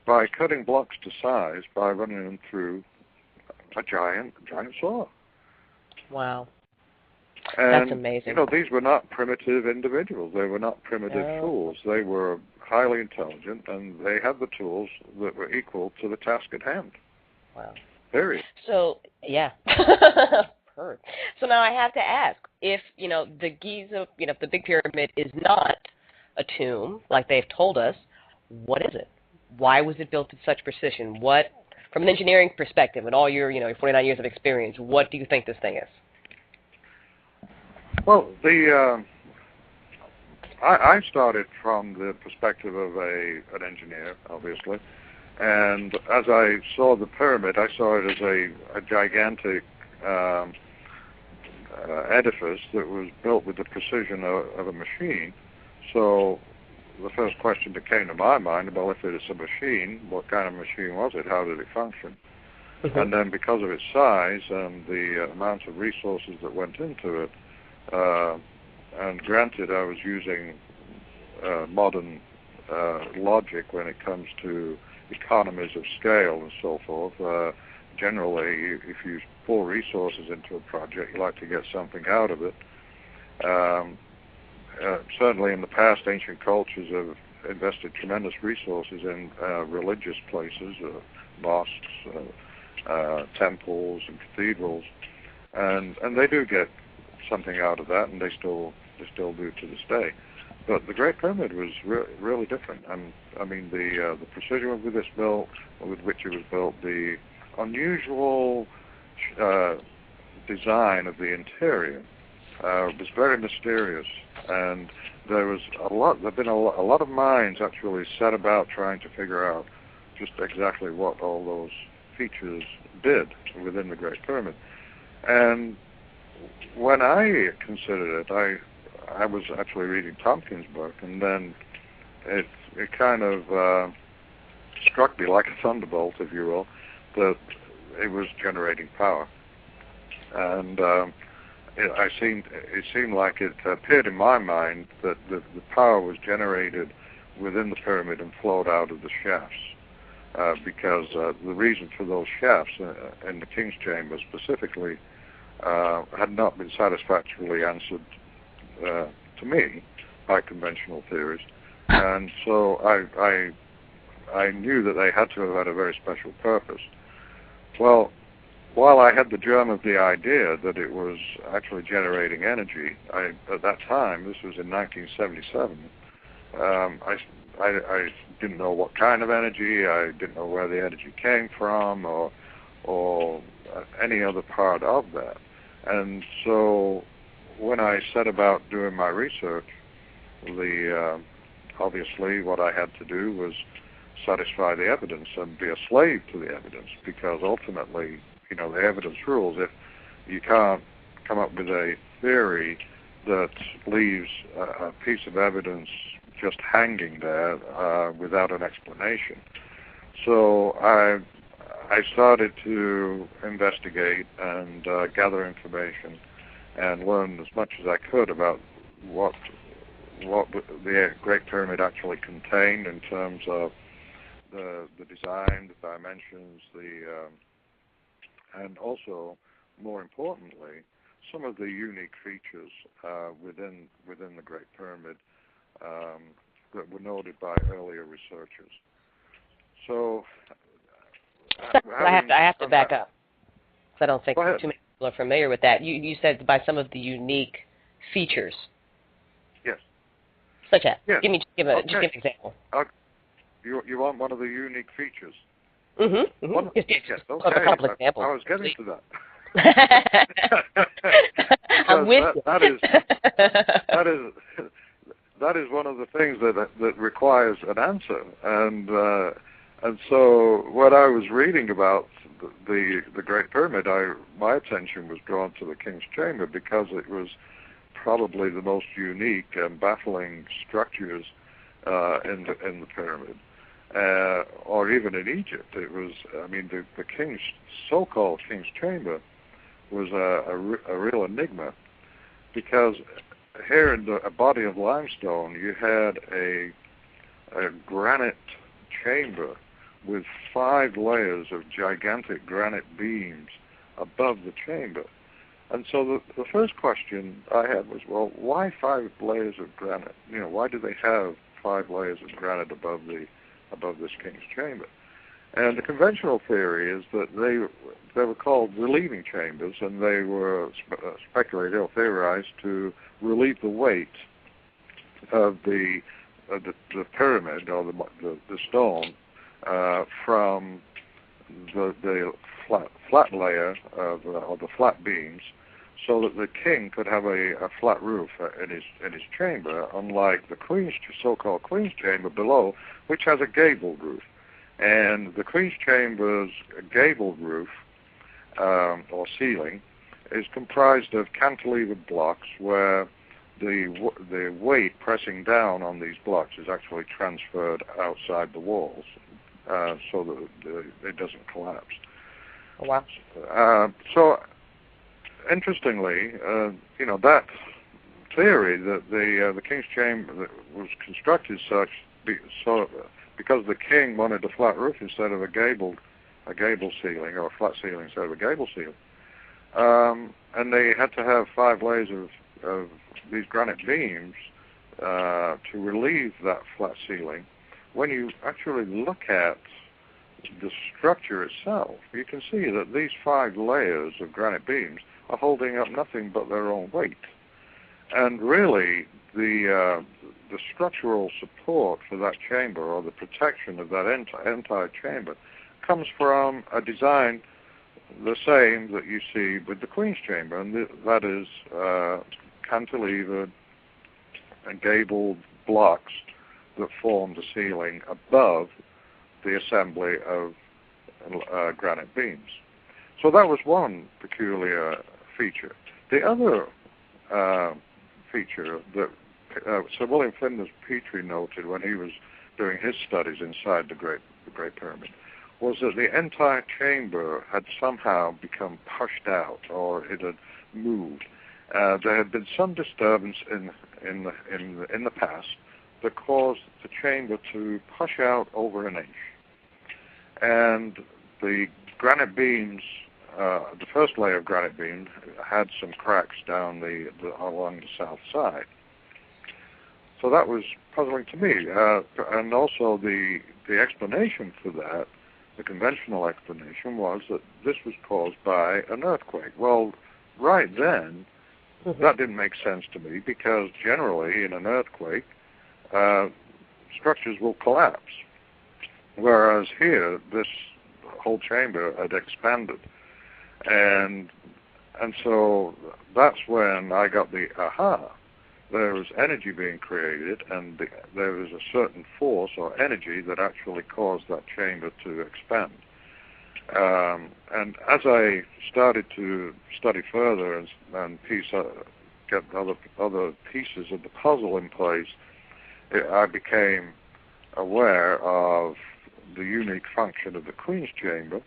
by cutting blocks to size by running them through a giant saw. Wow. And, that's amazing. These were not primitive individuals. They were not primitive fools. They were highly intelligent, and they had the tools that were equal to the task at hand. Wow. Period. So, yeah. So now I have to ask, if, the Giza, the Big Pyramid is not a tomb, like they've told us, what is it? Why was it built with such precision? What, from an engineering perspective and all your, your 49 years of experience, what do you think this thing is? Well, I started from the perspective of an engineer, obviously, and as I saw the pyramid, I saw it as a gigantic edifice that was built with the precision of a machine. So the first question that came to my mind, well, if it is a machine, what kind of machine was it? How did it function? Mm-hmm. And then because of its size and the amount of resources that went into it, and granted I was using modern logic when it comes to economies of scale and so forth. Generally, if you pour resources into a project, you like to get something out of it. Certainly in the past, ancient cultures have invested tremendous resources in religious places, mosques, temples, and cathedrals, and they do get something out of that, and they still do to this day. But the Great Pyramid was really different. And I mean, the precision with which it was built, the unusual design of the interior, was very mysterious, and there've been a lot of minds actually set about trying to figure out just exactly what all those features did within the Great Pyramid. And when I considered it, I was actually reading Tompkins' book, and then it kind of struck me like a thunderbolt, if you will, that it was generating power. And it seemed like it appeared in my mind that the power was generated within the pyramid and flowed out of the shafts, because the reason for those shafts in the King's Chamber specifically had not been satisfactorily answered to me by conventional theories, and so I knew that they had to have had a very special purpose. Well, while I had the germ of the idea that it was actually generating energy, at that time, this was in 1977, I didn't know what kind of energy, I didn't know where the energy came from, or any other part of that. And so when I set about doing my research, obviously what I had to do was satisfy the evidence and be a slave to the evidence, because ultimately, the evidence rules. If you can't come up with a theory that leaves a piece of evidence just hanging there without an explanation. So I started to investigate and gather information and learn as much as I could about what the Great Pyramid actually contained in terms of the design, the dimensions, and also, more importantly, some of the unique features within the Great Pyramid that were noted by earlier researchers. So, I have to back up, because I don't think too many people are familiar with that. You said by some of the unique features. Yes. Such as? Yes. Just give an example. You want one of the unique features? Mm-hmm. Yes, okay. A couple examples. I was getting to that. I'm with you. That is one of the things that requires an answer, and so when I was reading about the Great Pyramid, my attention was drawn to the King's Chamber because it was probably the most unique and baffling structures in the pyramid. Or even in Egypt, it was. I mean, the King's so-called King's Chamber was a real enigma, because here in a body of limestone, you had a granite chamber with 5 layers of gigantic granite beams above the chamber. And so the first question I had was, well, why 5 layers of granite? Why do they have 5 layers of granite above this King's Chamber? And the conventional theory is that they were called relieving chambers, and they were speculated or theorized to relieve the weight of the pyramid or the stone from the flat layer of the flat beams, so that the king could have a flat roof in his chamber, unlike the so-called Queen's Chamber below, which has a gabled roof. And the Queen's Chamber's gabled roof or ceiling is comprised of cantilevered blocks where the weight pressing down on these blocks is actually transferred outside the walls, so that it doesn't collapse. Oh, wow. So, interestingly, that theory that the King's Chamber was constructed because the king wanted a flat roof instead of a gable ceiling, or a flat ceiling instead of a gable ceiling, and they had to have 5 layers of these granite beams to relieve that flat ceiling. When you actually look at the structure itself, you can see that these 5 layers of granite beams are holding up nothing but their own weight. And really, the structural support for that chamber, or the protection of that entire chamber, comes from a design the same that you see with the Queen's Chamber, and that is cantilevered and gabled blocks that formed the ceiling above the assembly of granite beams. So that was one peculiar feature. The other feature that Sir William Flinders Petrie noted when he was doing his studies inside the Great Pyramid was that the entire chamber had somehow become pushed out, or it had moved. There had been some disturbance in the past that caused the chamber to push out over an inch, and the granite beams, the first layer of granite beams, had some cracks down along the south side. So that was puzzling to me, and also the explanation for that, the conventional explanation, was that this was caused by an earthquake. Well, right then, that didn't make sense to me, because generally in an earthquake, structures will collapse, whereas here, this whole chamber had expanded, and so that's when I got the aha. There was energy being created, and there was a certain force or energy that actually caused that chamber to expand. And as I started to study further and get other pieces of the puzzle in place, I became aware of the unique function of the Queen's Chamber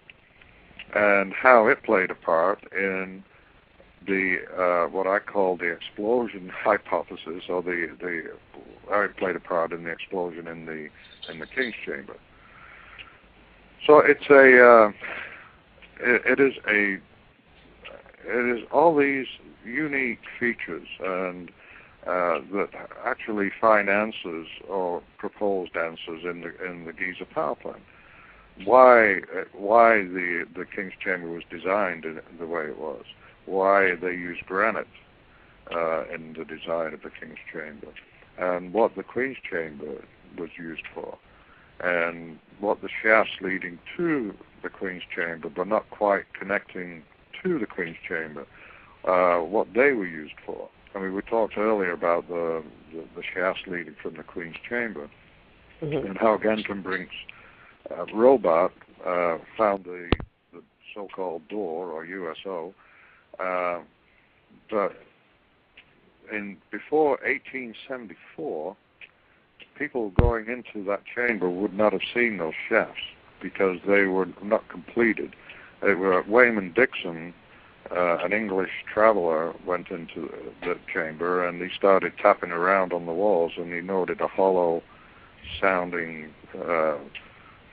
and how it played a part in the what I call the explosion hypothesis, or how it played a part in the explosion in the King's Chamber. So it is all these unique features and that actually find answers or proposed answers in the Giza power plant. Why the King's Chamber was designed in the way it was. Why they used granite in the design of the King's Chamber, and what the Queen's Chamber was used for, and what the shafts leading to the Queen's Chamber but not quite connecting to the Queen's Chamber, what they were used for. I mean, we talked earlier about the shafts leading from the Queen's Chamber, and how Gentenbrink's robot found the so-called door, or USO, but before 1874, people going into that chamber would not have seen those shafts because they were not completed. Wayman Dixon, an English traveler, went into the chamber and he started tapping around on the walls, and he noted a hollow sounding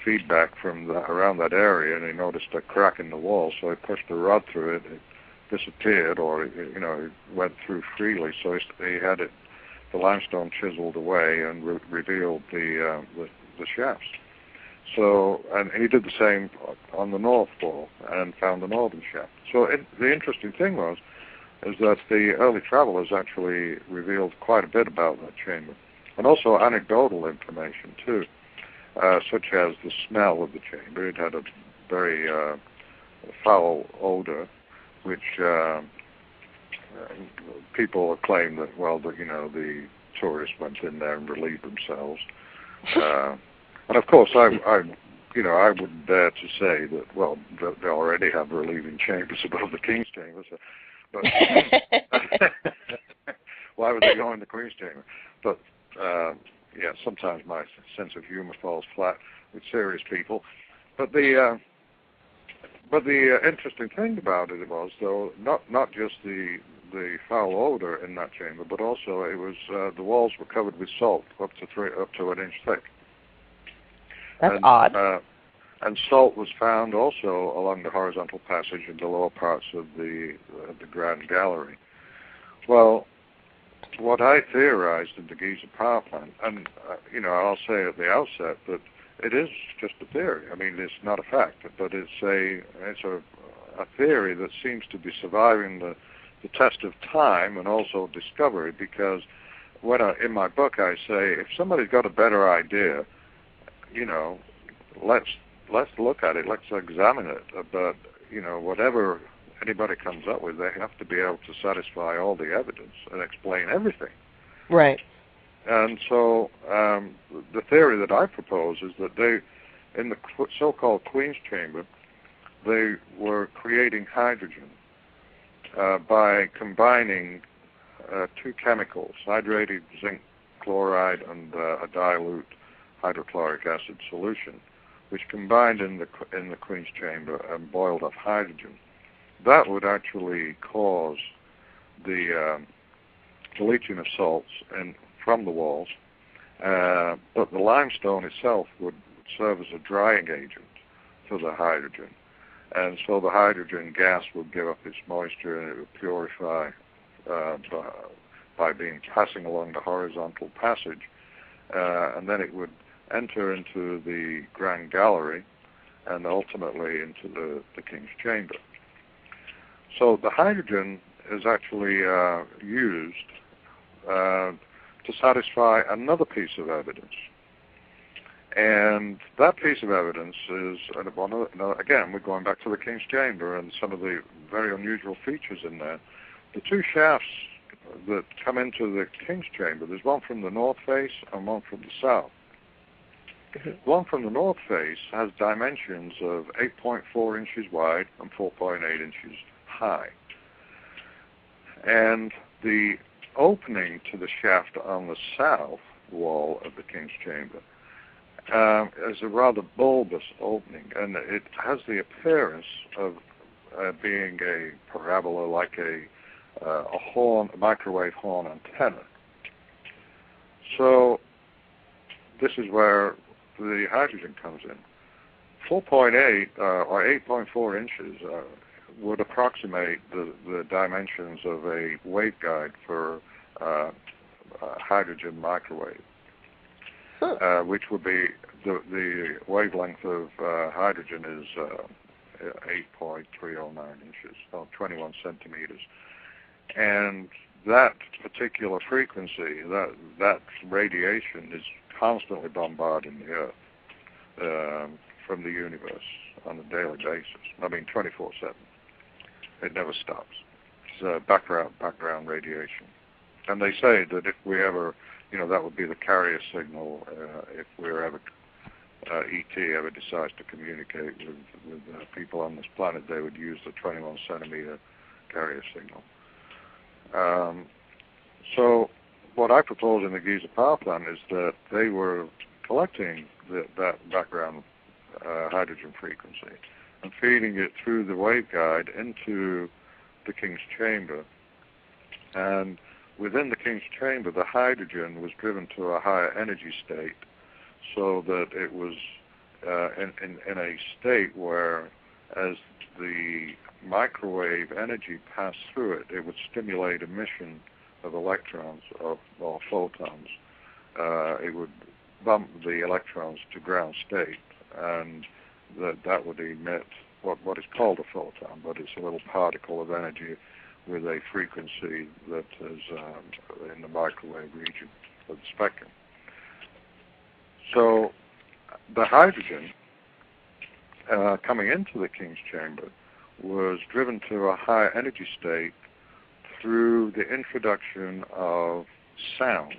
feedback from around that area, and he noticed a crack in the wall, so he pushed a rod through it. It disappeared, or it went through freely. So he had the limestone chiseled away and revealed the shafts. So, and he did the same on the north wall and found the northern shaft. So the interesting thing is that the early travelers actually revealed quite a bit about that chamber, and also anecdotal information too, such as the smell of the chamber. It had a very foul odor, which people claim that, well, the tourists went in there and relieved themselves. And of course, I wouldn't dare to say that, well, they already have relieving chambers above the King's Chamber, so, but why would they go in the Queen's Chamber? But yeah, sometimes my sense of humor falls flat with serious people. But the interesting thing about it was, though, not just the foul odor in that chamber, but also it was the walls were covered with salt up to an inch thick. That's odd. And salt was found also along the horizontal passage in the lower parts of the Grand Gallery. Well, what I theorized in the Giza power plant, and I'll say at the outset that it is just a theory. I mean, it's not a fact, but it's a theory that seems to be surviving the test of time and also discovery. Because in my book I say, if somebody's got a better idea, let's look at it, let's examine it. But whatever anybody comes up with, they have to be able to satisfy all the evidence and explain everything. Right. And so the theory that I propose is that they, in the so-called Queen's Chamber, they were creating hydrogen by combining two chemicals, hydrated zinc chloride and a dilute hydrochloric acid solution, which combined in the Queen's Chamber and boiled up hydrogen. That would actually cause the leaching of salts from the walls, but the limestone itself would serve as a drying agent for the hydrogen. And so the hydrogen gas would give up its moisture and it would purify by passing along the horizontal passage, and then it would enter into the Grand Gallery and ultimately into the King's Chamber. So the hydrogen is actually used to satisfy another piece of evidence. And that piece of evidence is, again, we're going back to the King's Chamber and some of the very unusual features in there. The two shafts that come into the King's Chamber, there's one from the north face and one from the south. The one from the north face has dimensions of 8.4 inches wide and 4.8 inches high. And the opening to the shaft on the south wall of the King's Chamber is a rather bulbous opening, and it has the appearance of being a parabola, like a microwave horn antenna. So this is where the hydrogen comes in. 4.8 or 8.4 inches would approximate the dimensions of a waveguide for a hydrogen microwave, which would be the wavelength of hydrogen is 8.309 inches, or 21 centimeters. And that particular frequency, that radiation is constantly bombarding the Earth from the universe on a daily basis. I mean, 24/7. It never stops. It's background radiation. And they say that if we ever, that would be the carrier signal if we're ever, ET ever decides to communicate with people on this planet, they would use the 21 centimeter carrier signal. So what I propose in the Giza power plant is that they were collecting that background hydrogen frequency and feeding it through the waveguide into the King's Chamber. And within the King's Chamber, the hydrogen was driven to a higher energy state, so that it was in a state where, as the microwave energy passed through it, it would stimulate emission of electrons or photons. It would bump the electrons to ground state, and that would emit what is called a photon, but it's a little particle of energy with a frequency that is in the microwave region of the spectrum. So the hydrogen coming into the King's Chamber was driven to a higher energy state through the introduction of sound.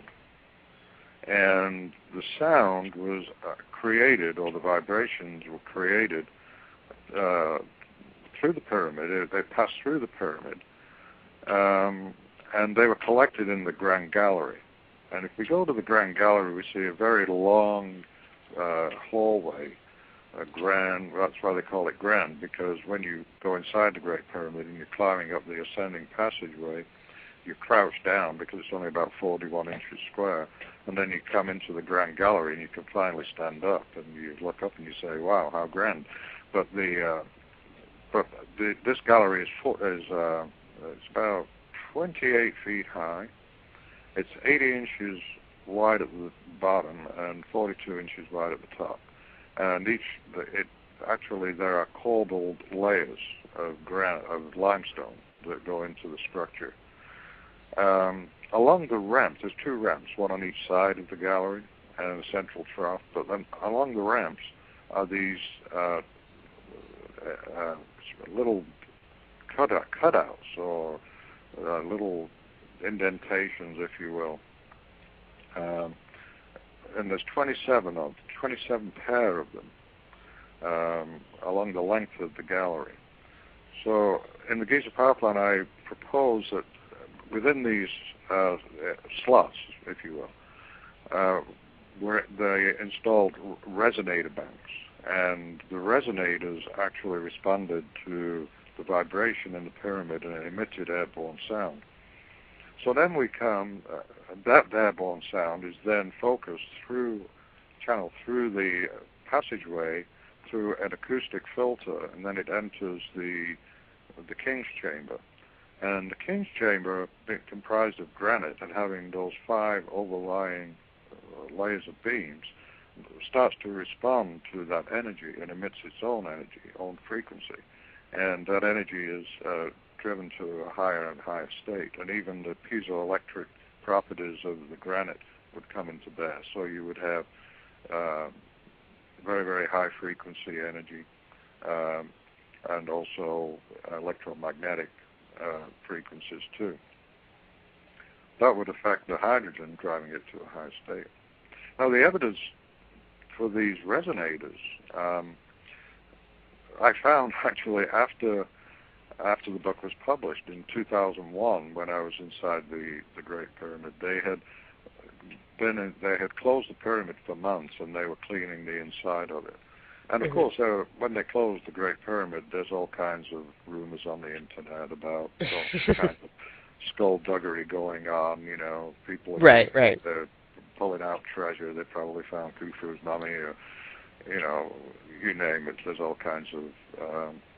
And the sound was created, or the vibrations were created through the pyramid. They passed through the pyramid, and they were collected in the Grand Gallery. And if we go to the Grand Gallery, we see a very long hallway, that's why they call it grand, because when you go inside the Great Pyramid and you're climbing up the ascending passageway, you crouch down because it's only about 41 inches square, and then you come into the Grand Gallery and you can finally stand up, and you look up and you say, wow, how grand. But this gallery is it's about 28 feet high. It's 80 inches wide at the bottom and 42 inches wide at the top. And actually there are cobbled layers of limestone that go into the structure. Along the ramps, there's two ramps, one on each side of the gallery and a central trough, but then along the ramps are these little cutouts or little indentations, if you will. And there's 27 pair of them along the length of the gallery. So in the Giza power plant, I propose that within these slots, if you will, where they installed resonator banks, and the resonators actually responded to the vibration in the pyramid and emitted airborne sound. So then we come, that airborne sound is then focused channeled through the passageway through an acoustic filter, and then it enters the King's Chamber. And the King's Chamber, being comprised of granite and having those 5 overlying layers of beams, starts to respond to that energy and emits its own energy, own frequency. And that energy is driven to a higher and higher state. And even the piezoelectric properties of the granite would come into bear. So you would have very, very high frequency energy and also electromagnetic frequencies too. That would affect the hydrogen, driving it to a high state. Now, the evidence for these resonators, I found actually after the book was published in 2001, when I was inside the Great Pyramid. They had closed the pyramid for months, and they were cleaning the inside of it. And of course, when they closed the Great Pyramid, there's all kinds of rumors on the internet about all kinds of skullduggery going on. You know, people they're pulling out treasure. They probably found Khufu's mummy, or you name it. There's all kinds of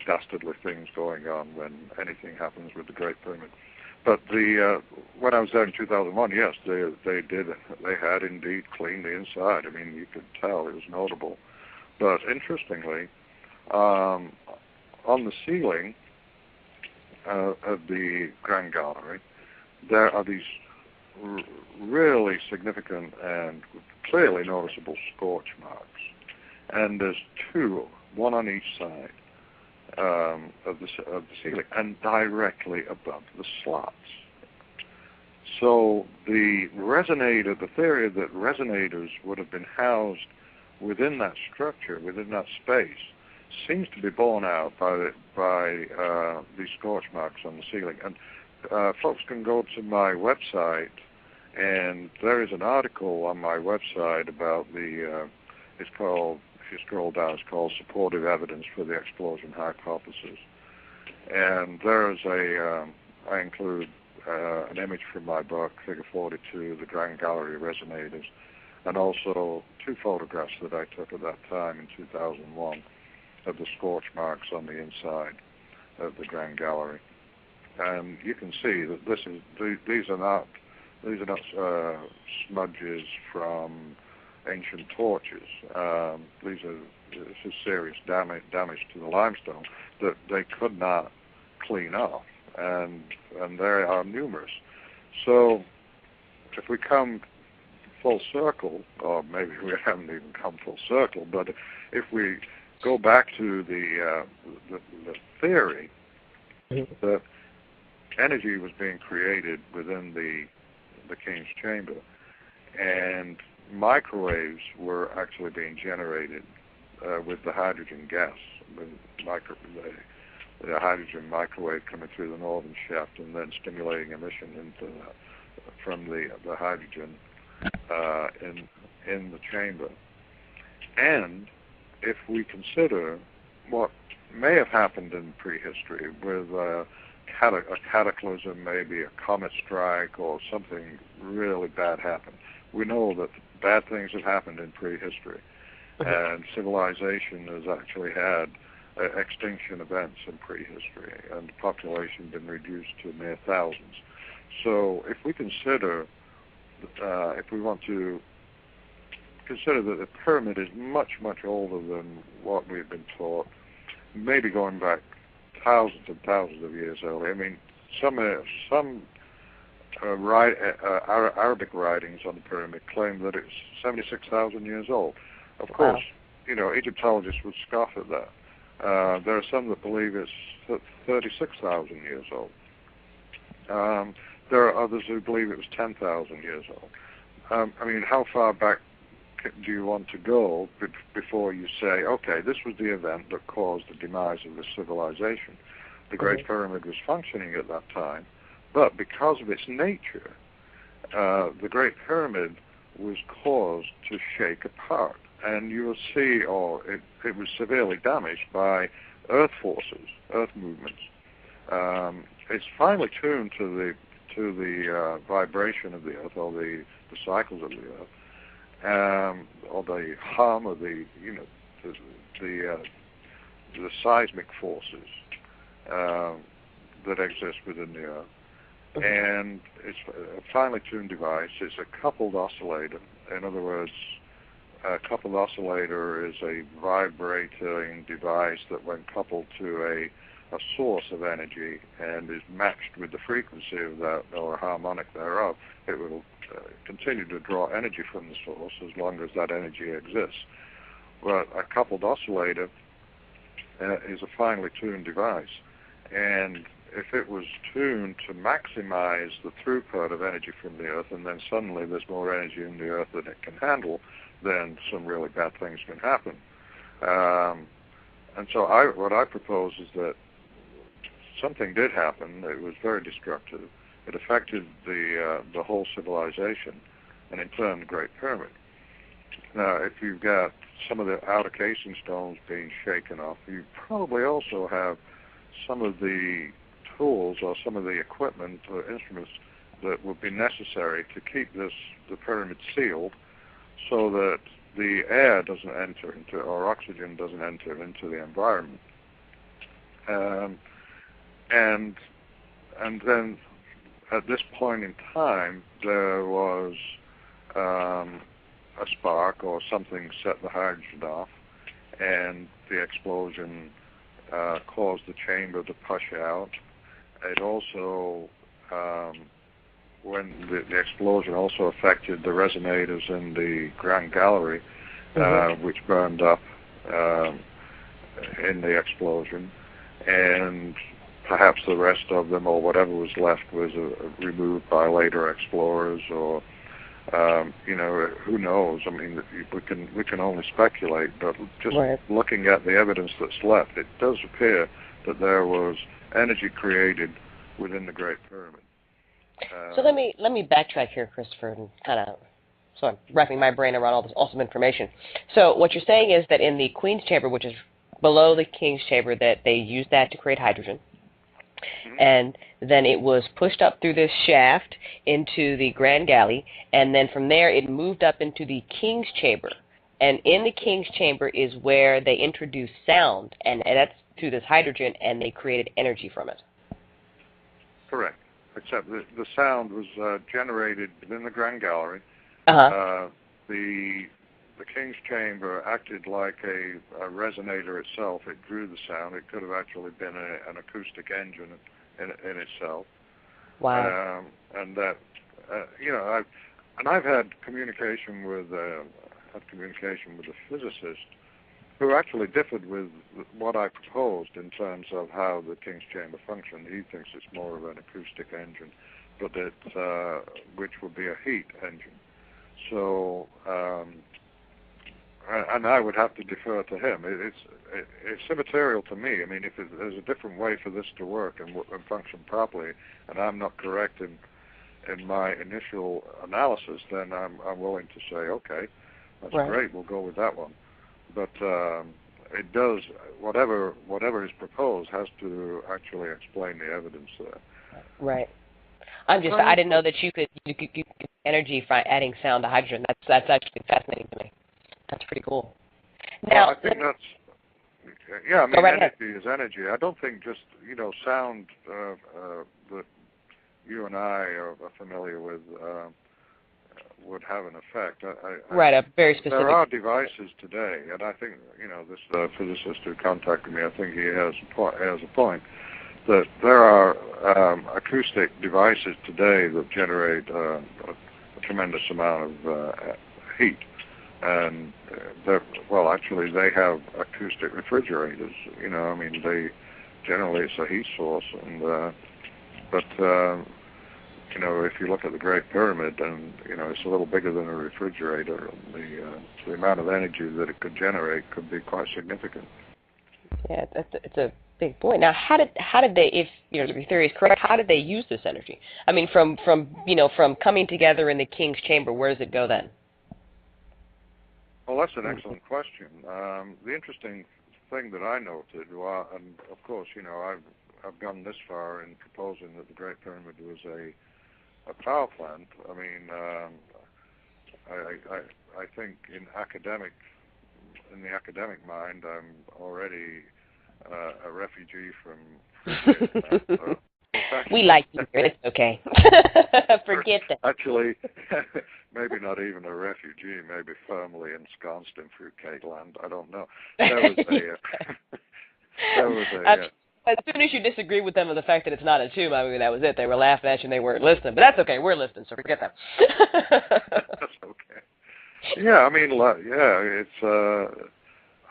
dastardly things going on when anything happens with the Great Pyramid. But when I was there in 2001, yes, they did. They had indeed cleaned the inside. I mean, you could tell it was notable. But interestingly, on the ceiling of the Grand Gallery, there are these really significant and clearly noticeable scorch marks. And there's 2, one on each side of the ceiling, and directly above the slots. So the theory that resonators would have been housed within that structure, within that space, seems to be borne out by these scorch marks on the ceiling. And folks can go to my website, and there is an article on my website about it's called, if you scroll down, it's called Supportive Evidence for the Explosion Hypothesis. And there's I include an image from my book, Figure 42, the Grand Gallery Resonators, and also 2 photographs that I took at that time in 2001 of the scorch marks on the inside of the Grand Gallery. And you can see that these are not smudges from ancient torches. This is serious damage to the limestone that they could not clean off, and there are numerous. So if we come full circle, or maybe we haven't even come full circle, but if we go back to the theory that energy was being created within the King's Chamber, and microwaves were actually being generated with the hydrogen gas, the hydrogen microwave coming through the northern shaft and then stimulating emission from the hydrogen in the chamber. And if we consider what may have happened in prehistory with a cataclysm, maybe a comet strike or something really bad happened, we know that bad things have happened in prehistory, and civilization has actually had extinction events in prehistory, and the population been reduced to mere thousands. So if we consider, if we want to consider that the pyramid is much, much older than what we've been taught, maybe going back thousands and thousands of years early. I mean, some Arabic writings on the pyramid claim that it's 76,000 years old. Of course, Egyptologists would scoff at that. There are some that believe it's 36,000 years old. There are others who believe it was 10,000 years old. I mean, how far back do you want to go before you say, okay, this was the event that caused the demise of this civilization? The Great Pyramid was functioning at that time, but because of its nature, the Great Pyramid was caused to shake apart. And you will see, it was severely damaged by earth forces, earth movements. It's finely tuned to the vibration of the earth, or the cycles of the earth, or the hum of the seismic forces that exist within the earth. And it's a finely tuned device. It's a coupled oscillator. In other words, a coupled oscillator is a vibrating device that, when coupled to a source of energy and is matched with the frequency of that, or harmonic thereof, it will continue to draw energy from the source as long as that energy exists. But a coupled oscillator is a finely tuned device, and if it was tuned to maximize the throughput of energy from the earth, and then suddenly there's more energy in the earth than it can handle, then some really bad things can happen. And so what I propose is that something did happen. It was very destructive. It affected the whole civilization, and in turn the Great Pyramid. Now, if you've got some of the outer casing stones being shaken off, you probably also have some of the tools or some of the equipment or instruments that would be necessary to keep the pyramid sealed, so that the air doesn't enter into, or oxygen doesn't enter into the environment. And then at this point in time, there was a spark or something set the hydrogen off, and the explosion caused the chamber to push out. It also, when the explosion also affected the resonators in the Grand Gallery, which burned up in the explosion, and perhaps the rest of them, or whatever was left, was removed by later explorers, or who knows? I mean, we can only speculate, but just looking at the evidence that's left, it does appear that there was energy created within the Great Pyramid. So let me backtrack here, Christopher, and so I'm wrapping my brain around all this awesome information. So what you're saying is that in the Queen's Chamber, which is below the King's Chamber, that they used that to create hydrogen, and then it was pushed up through this shaft into the Grand Galley, and then from there it moved up into the King's Chamber. And in the King's Chamber is where they introduced sound, and that's through this hydrogen, and they created energy from it. Correct. Except the sound was generated within the Grand Gallery. The King's Chamber acted like a resonator itself. It drew the sound. It could have actually been an acoustic engine in itself. Wow. And that, I've had communication with a physicist who actually differed with what I proposed in terms of how the King's Chamber functioned. He thinks it's more of an acoustic engine, but which would be a heat engine. So, and I would have to defer to him. It's immaterial to me. I mean, if there's a different way for this to work and function properly, and I'm not correct in my initial analysis, then I'm willing to say, okay, that's great. We'll go with that one. But it does, whatever is proposed has to actually explain the evidence there. Right. I didn't know that you could get energy by adding sound to hydrogen. That's actually fascinating to me. That's pretty cool. Now, well, I think energy is energy. I don't think just, sound that you and I are familiar with would have an effect. A very specific. There are devices today, and I think, this physicist who contacted me, I think he has a point, that there are acoustic devices today that generate a tremendous amount of heat. and well, actually, they have acoustic refrigerators. I mean, generally it's a heat source, and but if you look at the Great Pyramid, and it's a little bigger than a refrigerator, and the amount of energy that it could generate could be quite significant. Yeah, it's a big point. Now, how did they, if your theory is correct, how did they use this energy? I mean, from coming together in the king's chamber, where does it go then? Well, that's an excellent question. The interesting thing that I noted, and of course, I've gone this far in proposing that the Great Pyramid was a power plant. I mean, I think in the academic mind, I'm already a refugee from. We like you here. It's okay. Forget that. Actually, maybe not even a refugee, maybe firmly ensconced in fruitcake land. I don't know. As soon as you disagree with them on the fact that it's not a tomb, I mean, that was it. They were laughing at you and they weren't listening. But that's okay. We're listening, so forget that. That's okay. Yeah, I mean, it's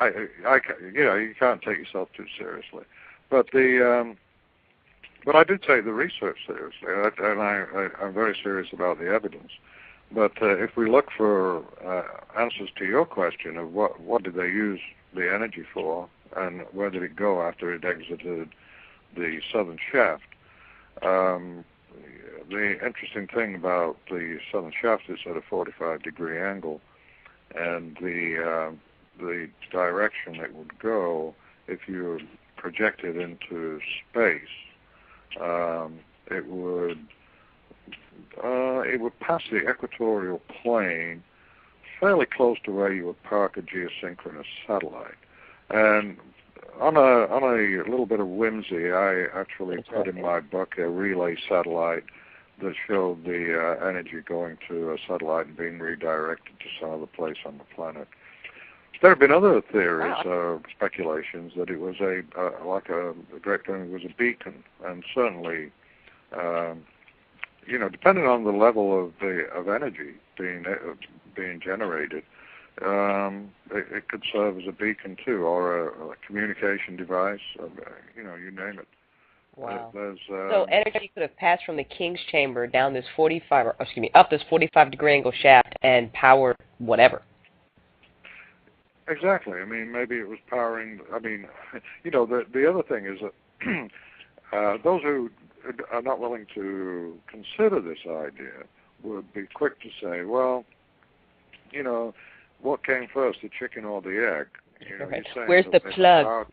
you can't take yourself too seriously. But I do take the research seriously, and I'm very serious about the evidence. But if we look for answers to your question of what did they use the energy for, and where did it go after it exited the southern shaft, the interesting thing about the southern shaft is at a 45-degree angle, and the direction it would go if you project it into space. It would pass the equatorial plane fairly close to where you would park a geosynchronous satellite. And on a little bit of whimsy, I actually put in my book a relay satellite that showed the energy going to a satellite and being redirected to some other place on the planet. There have been other theories, speculations that it was the Great Pyramid was a beacon, and certainly, depending on the level of energy being generated, it could serve as a beacon too, or a communication device. You name it. Wow. So energy could have passed from the king's chamber down this up this 45-degree angle shaft and powered whatever. Exactly. I mean, maybe it was powering. I mean, the other thing is that those who are not willing to consider this idea would be quick to say, well, what came first, the chicken or the egg? Right. Where's the plug?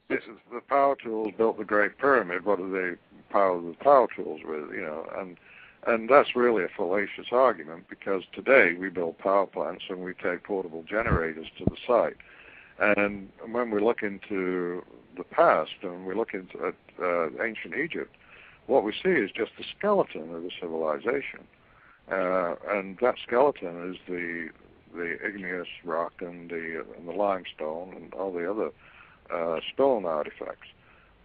The power tools built the Great Pyramid. What do they power the power tools with? And that's really a fallacious argument, because today we build power plants and we take portable generators to the site. And when we look into the past and we look into ancient Egypt, what we see is just the skeleton of the civilization. And that skeleton is the igneous rock and the limestone and all the other stone artifacts.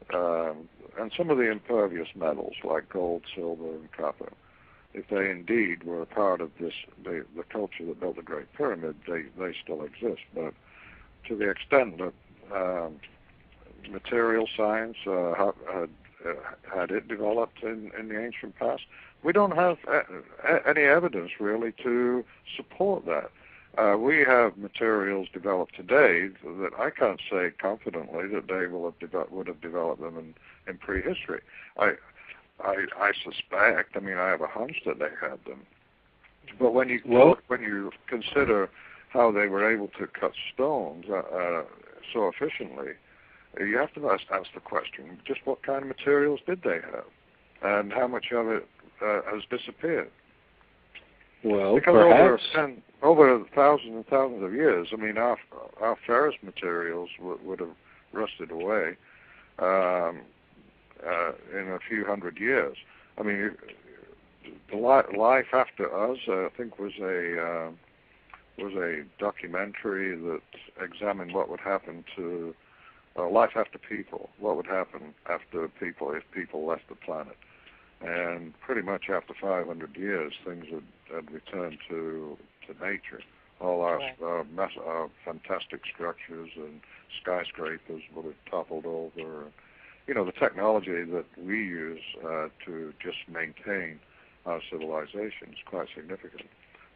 And some of the impervious metals like gold, silver, and copper. If they indeed were a part of the culture that built the Great Pyramid, they still exist. But to the extent that material science had it developed in the ancient past, we don't have any evidence really to support that. We have materials developed today that I can't say confidently that they would have developed them in prehistory. I suspect. I mean, I have a hunch that they had them. But when you consider how they were able to cut stones so efficiently, you have to ask the question: just what kind of materials did they have, and how much of it has disappeared? Well, because perhaps over thousands and thousands of years, I mean, our ferrous materials would have rusted away. In a few hundred years. I mean, the Life After Us, I think, was a documentary that examined what would happen to life after people. What would happen after people if people left the planet? And pretty much after 500 years, things had returned to to nature. All our fantastic structures and skyscrapers would have toppled over. You know, the technology that we use to just maintain our civilization is quite significant.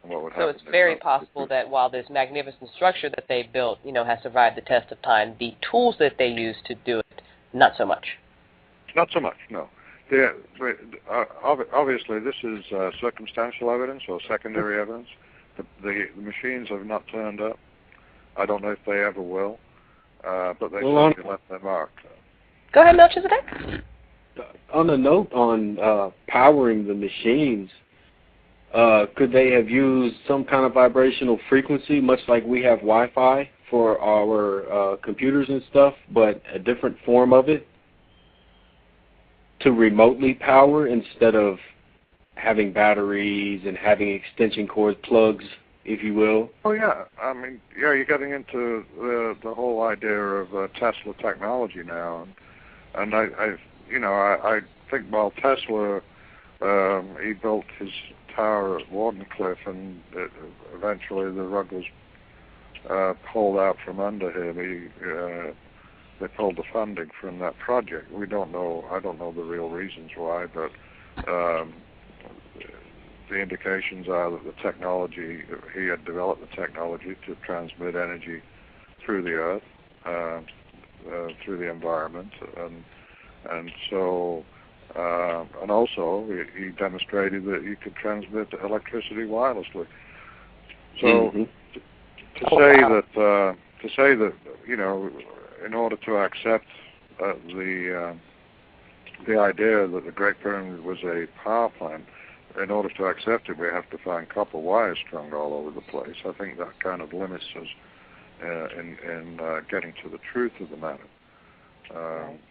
And what would so it's very possible that while this magnificent structure that they built, you know, has survived the test of time, the tools that they use to do it, not so much. Not so much, no. Obviously, this is circumstantial evidence or secondary evidence. The machines have not turned up. I don't know if they ever will, but they certainly left their mark. Go ahead, Melchizedek. On a note on powering the machines, could they have used some kind of vibrational frequency, much like we have Wi-Fi for our computers and stuff, but a different form of it, to remotely power instead of having batteries and having extension cord plugs, if you will? Oh, yeah. I mean, yeah, you're getting into the whole idea of Tesla technology now. And I think while Tesla, he built his tower at Wardenclyffe, and eventually the rug was pulled out from under him. They pulled the funding from that project. We don't know. I don't know the real reasons why, but the indications are that the technology, he had developed the technology to transmit energy through the earth, through the environment, and so and also he demonstrated that you could transmit electricity wirelessly. So to say that you know, in order to accept the idea that the Great Pyramid was a power plant, in order to accept it, we have to find copper wires strung all over the place. I think that kind of limits us in getting to the truth of the matter.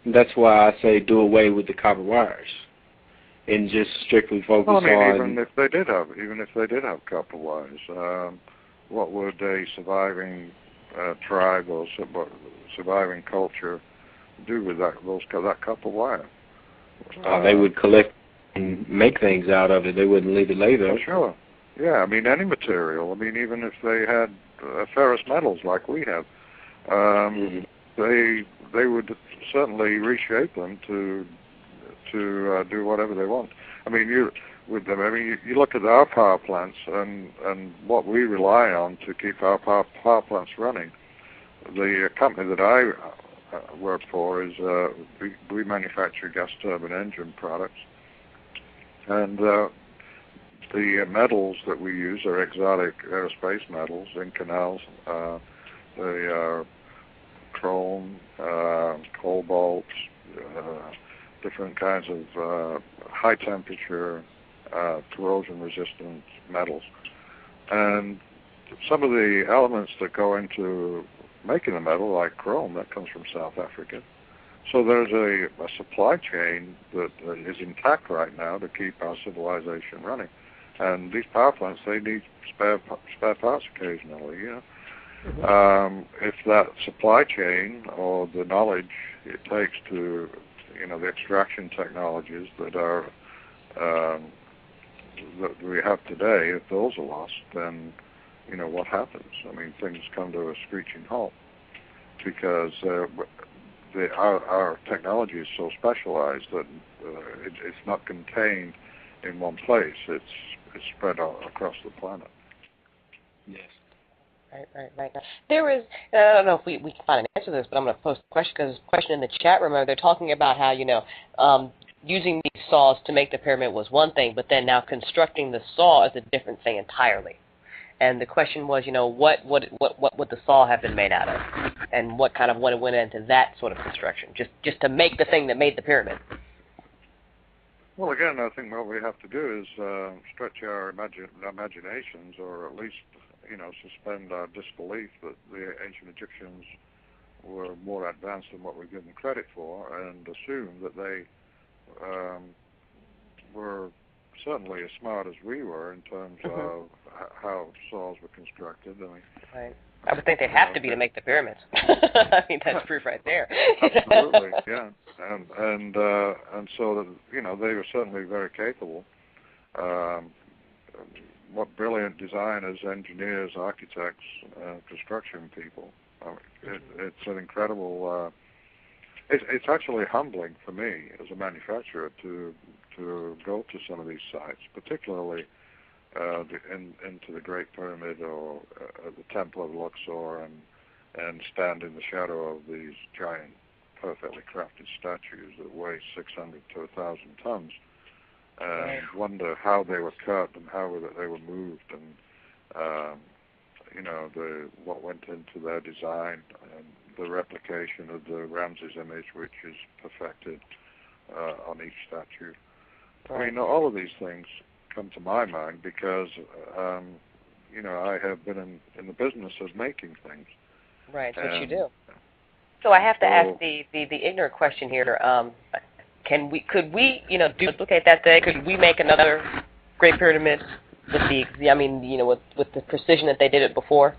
That's why I say do away with the copper wires and just strictly focus on. Even if they did have copper wires, what would a surviving tribe or surviving culture do with that copper wire? They would collect and make things out of it. They wouldn't leave it lay there. Sure. Yeah, I mean, any material. I mean, even if they had ferrous metals like we have, they would certainly reshape them to do whatever they want. I mean, you look at our power plants and what we rely on to keep our power plants running. The company that I work for is we manufacture gas turbine engine products, and the metals that we use are exotic aerospace metals in canals. They are chrome, cobalt, different kinds of high temperature, corrosion resistant metals. And some of the elements that go into making the metal, like chrome, that comes from South Africa. So there's a supply chain that is intact right now to keep our civilization running. And these power plants, they need spare parts occasionally, you know. If that supply chain or the knowledge it takes to, you know, the extraction technologies that are that we have today, if those are lost, then, you know, what happens? I mean, things come to a screeching halt because our technology is so specialized that it's not contained in one place. It's spread out across the planet. Yes. Right. There is, I don't know if we can find an answer to this, but I'm going to post a question, because there's a question in the chat room. They're talking about how, you know, using these saws to make the pyramid was one thing, but then now constructing the saw is a different thing entirely. And the question was, you know, what would the saw have been made out of, and what went into that sort of construction, just to make the thing that made the pyramid. Well, again, I think what we have to do is stretch our imaginations, or at least, you know, suspend our disbelief that the ancient Egyptians were more advanced than what we give them credit for, and assume that they were certainly as smart as we were in terms of how saws were constructed. I mean, right. I would think they'd have to be to make the pyramids. I mean, that's proof right there. Absolutely, yeah. And so, you know, they were certainly very capable. what brilliant designers, engineers, architects, construction people. It's an incredible. It's actually humbling for me as a manufacturer to go to some of these sites, particularly into the Great Pyramid or the Temple of Luxor, and stand in the shadow of these giant, perfectly crafted statues that weigh 600 to 1,000 tons, and wonder how they were cut and how they were moved, and what went into their design, and the replication of the Ramses image, which is perfected on each statue. I mean, all of these things come to my mind because, I have been in the business of making things. Right, which you do. So I have to ask the ignorant question here. Could we duplicate that day? Could we make another Great Pyramid with with the precision that they did it before?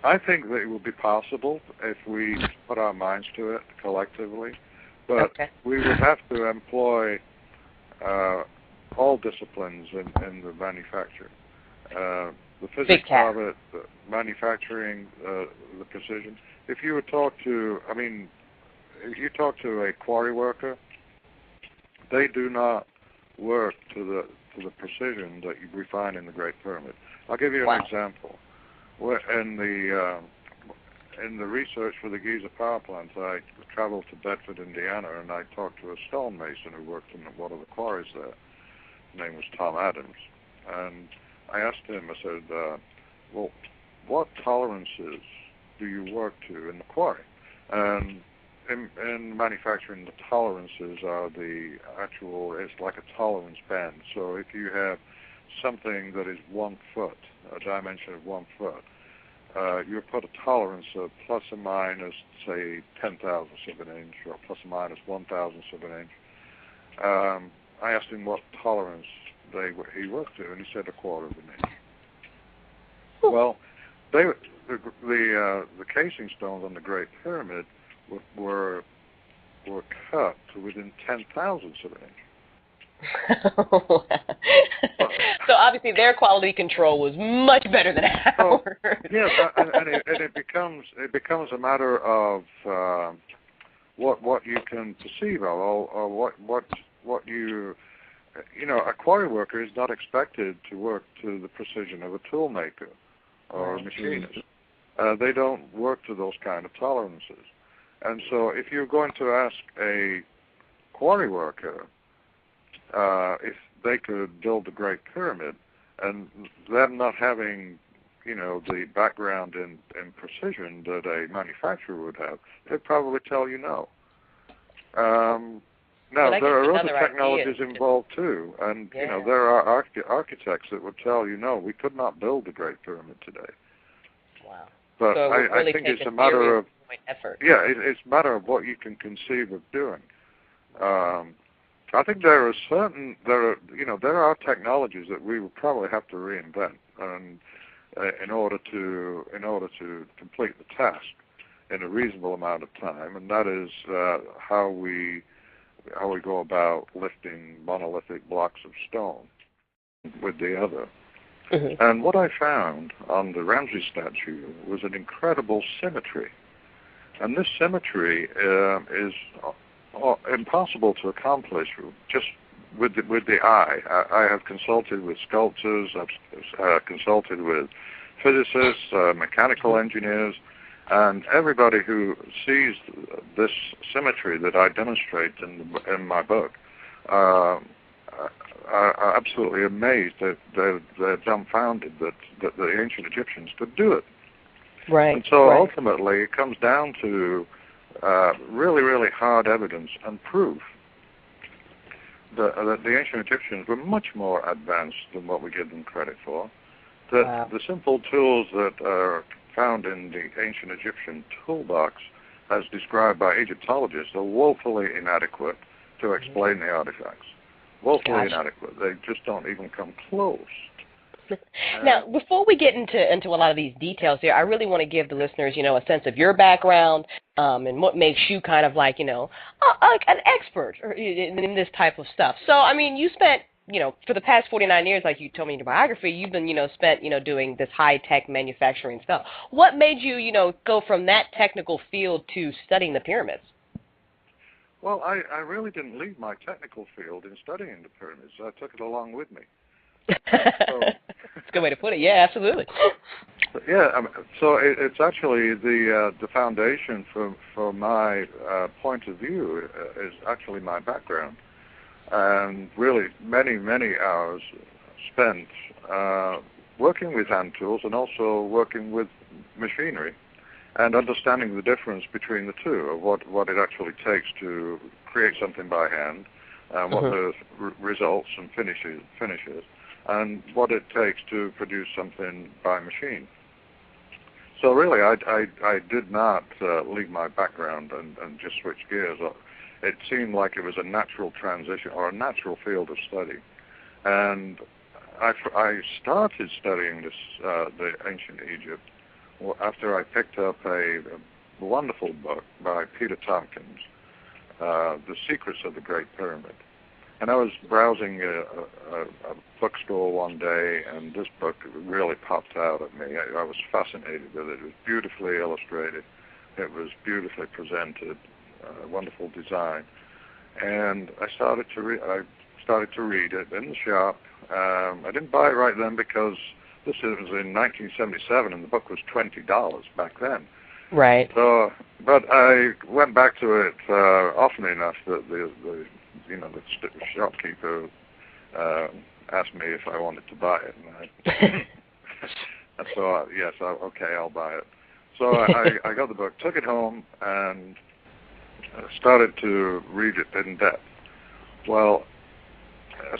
I think that it would be possible if we put our minds to it collectively, but we would have to employ all disciplines in the manufacture. The physics of it, the manufacturing, the precision. If you would talk to, if you talk to a quarry worker, they do not work to the precision that we find in the Great Pyramid. I'll give you an example. In the research for the Giza power plant, I traveled to Bedford, Indiana, and I talked to a stonemason who worked in one of the quarries there. His name was Tom Adams. And I asked him, I said, well, what tolerances do you work to in the quarry? And in manufacturing, the tolerances are it's like a tolerance band. So if you have something that is 1 foot, a dimension of 1 foot, you put a tolerance of plus or minus, say, 10 thousandths of an inch, or plus or minus 1 thousandth of an inch. I asked him what tolerance he worked to, and he said 1/4 of an inch. Well, the casing stones on the Great Pyramid were cut to within 10 thousandths of an inch. So obviously their quality control was much better than ours. Yes, and it becomes a matter of what you can perceive of, or what you a quarry worker is not expected to work to the precision of a tool maker or a machinist. They don't work to those kind of tolerances. And so if you're going to ask a quarry worker if they could build the Great Pyramid, and them not having, the background in precision that a manufacturer would have, they'd probably tell you no. Now, there are other technologies involved too, and there are architects that would tell you no, we could not build the Great Pyramid today. Wow. But so I think it's a matter of effort. Yeah, it's a matter of what you can conceive of doing. I think there are technologies that we would probably have to reinvent, and in order to complete the task in a reasonable amount of time, and that is how we go about lifting monolithic blocks of stone with the other. Mm-hmm. And what I found on the Ramses statue was an incredible symmetry, and this symmetry is impossible to accomplish just with the eye. I have consulted with sculptors, I've consulted with physicists, mechanical engineers, and everybody who sees this symmetry that I demonstrate in my book are absolutely amazed that they're dumbfounded that the ancient Egyptians could do it. Right. And so ultimately it comes down to really, really hard evidence and proof that the ancient Egyptians were much more advanced than what we give them credit for. That the simple tools that are found in the ancient Egyptian toolbox, as described by Egyptologists, are woefully inadequate to explain the artifacts. Woefully inadequate. They just don't even come close Now, before we get into a lot of these details here, I really want to give the listeners, a sense of your background and what makes you kind of like, an expert in this type of stuff. So, I mean, you spent, for the past 49 years, like you told me in your biography, you've been, spent, doing this high-tech manufacturing stuff. What made you, go from that technical field to studying the pyramids? Well, I really didn't leave my technical field in studying the pyramids. I took it along with me. That's a good way to put it. Yeah, absolutely. Yeah, so it's actually the foundation for my point of view is actually my background, and really many hours spent working with hand tools and also working with machinery, and understanding the difference between the two of what it actually takes to create something by hand, and what the results and finishes. And what it takes to produce something by machine. So really, I did not leave my background and just switch gears. It seemed like it was a natural transition or a natural field of study. And I started studying the ancient Egypt after I picked up a wonderful book by Peter Tompkins, The Secrets of the Great Pyramid. And I was browsing a bookstore one day, and this book really popped out at me. I was fascinated with it. It was beautifully illustrated. It was beautifully presented, wonderful design. And I started to read it in the shop. I didn't buy it right then because this was in 1977, and the book was $20 back then. Right. So, but I went back to it often enough that the shopkeeper asked me if I wanted to buy it, and so yes, okay, I'll buy it. So I got the book, took it home, and started to read it in depth. Well,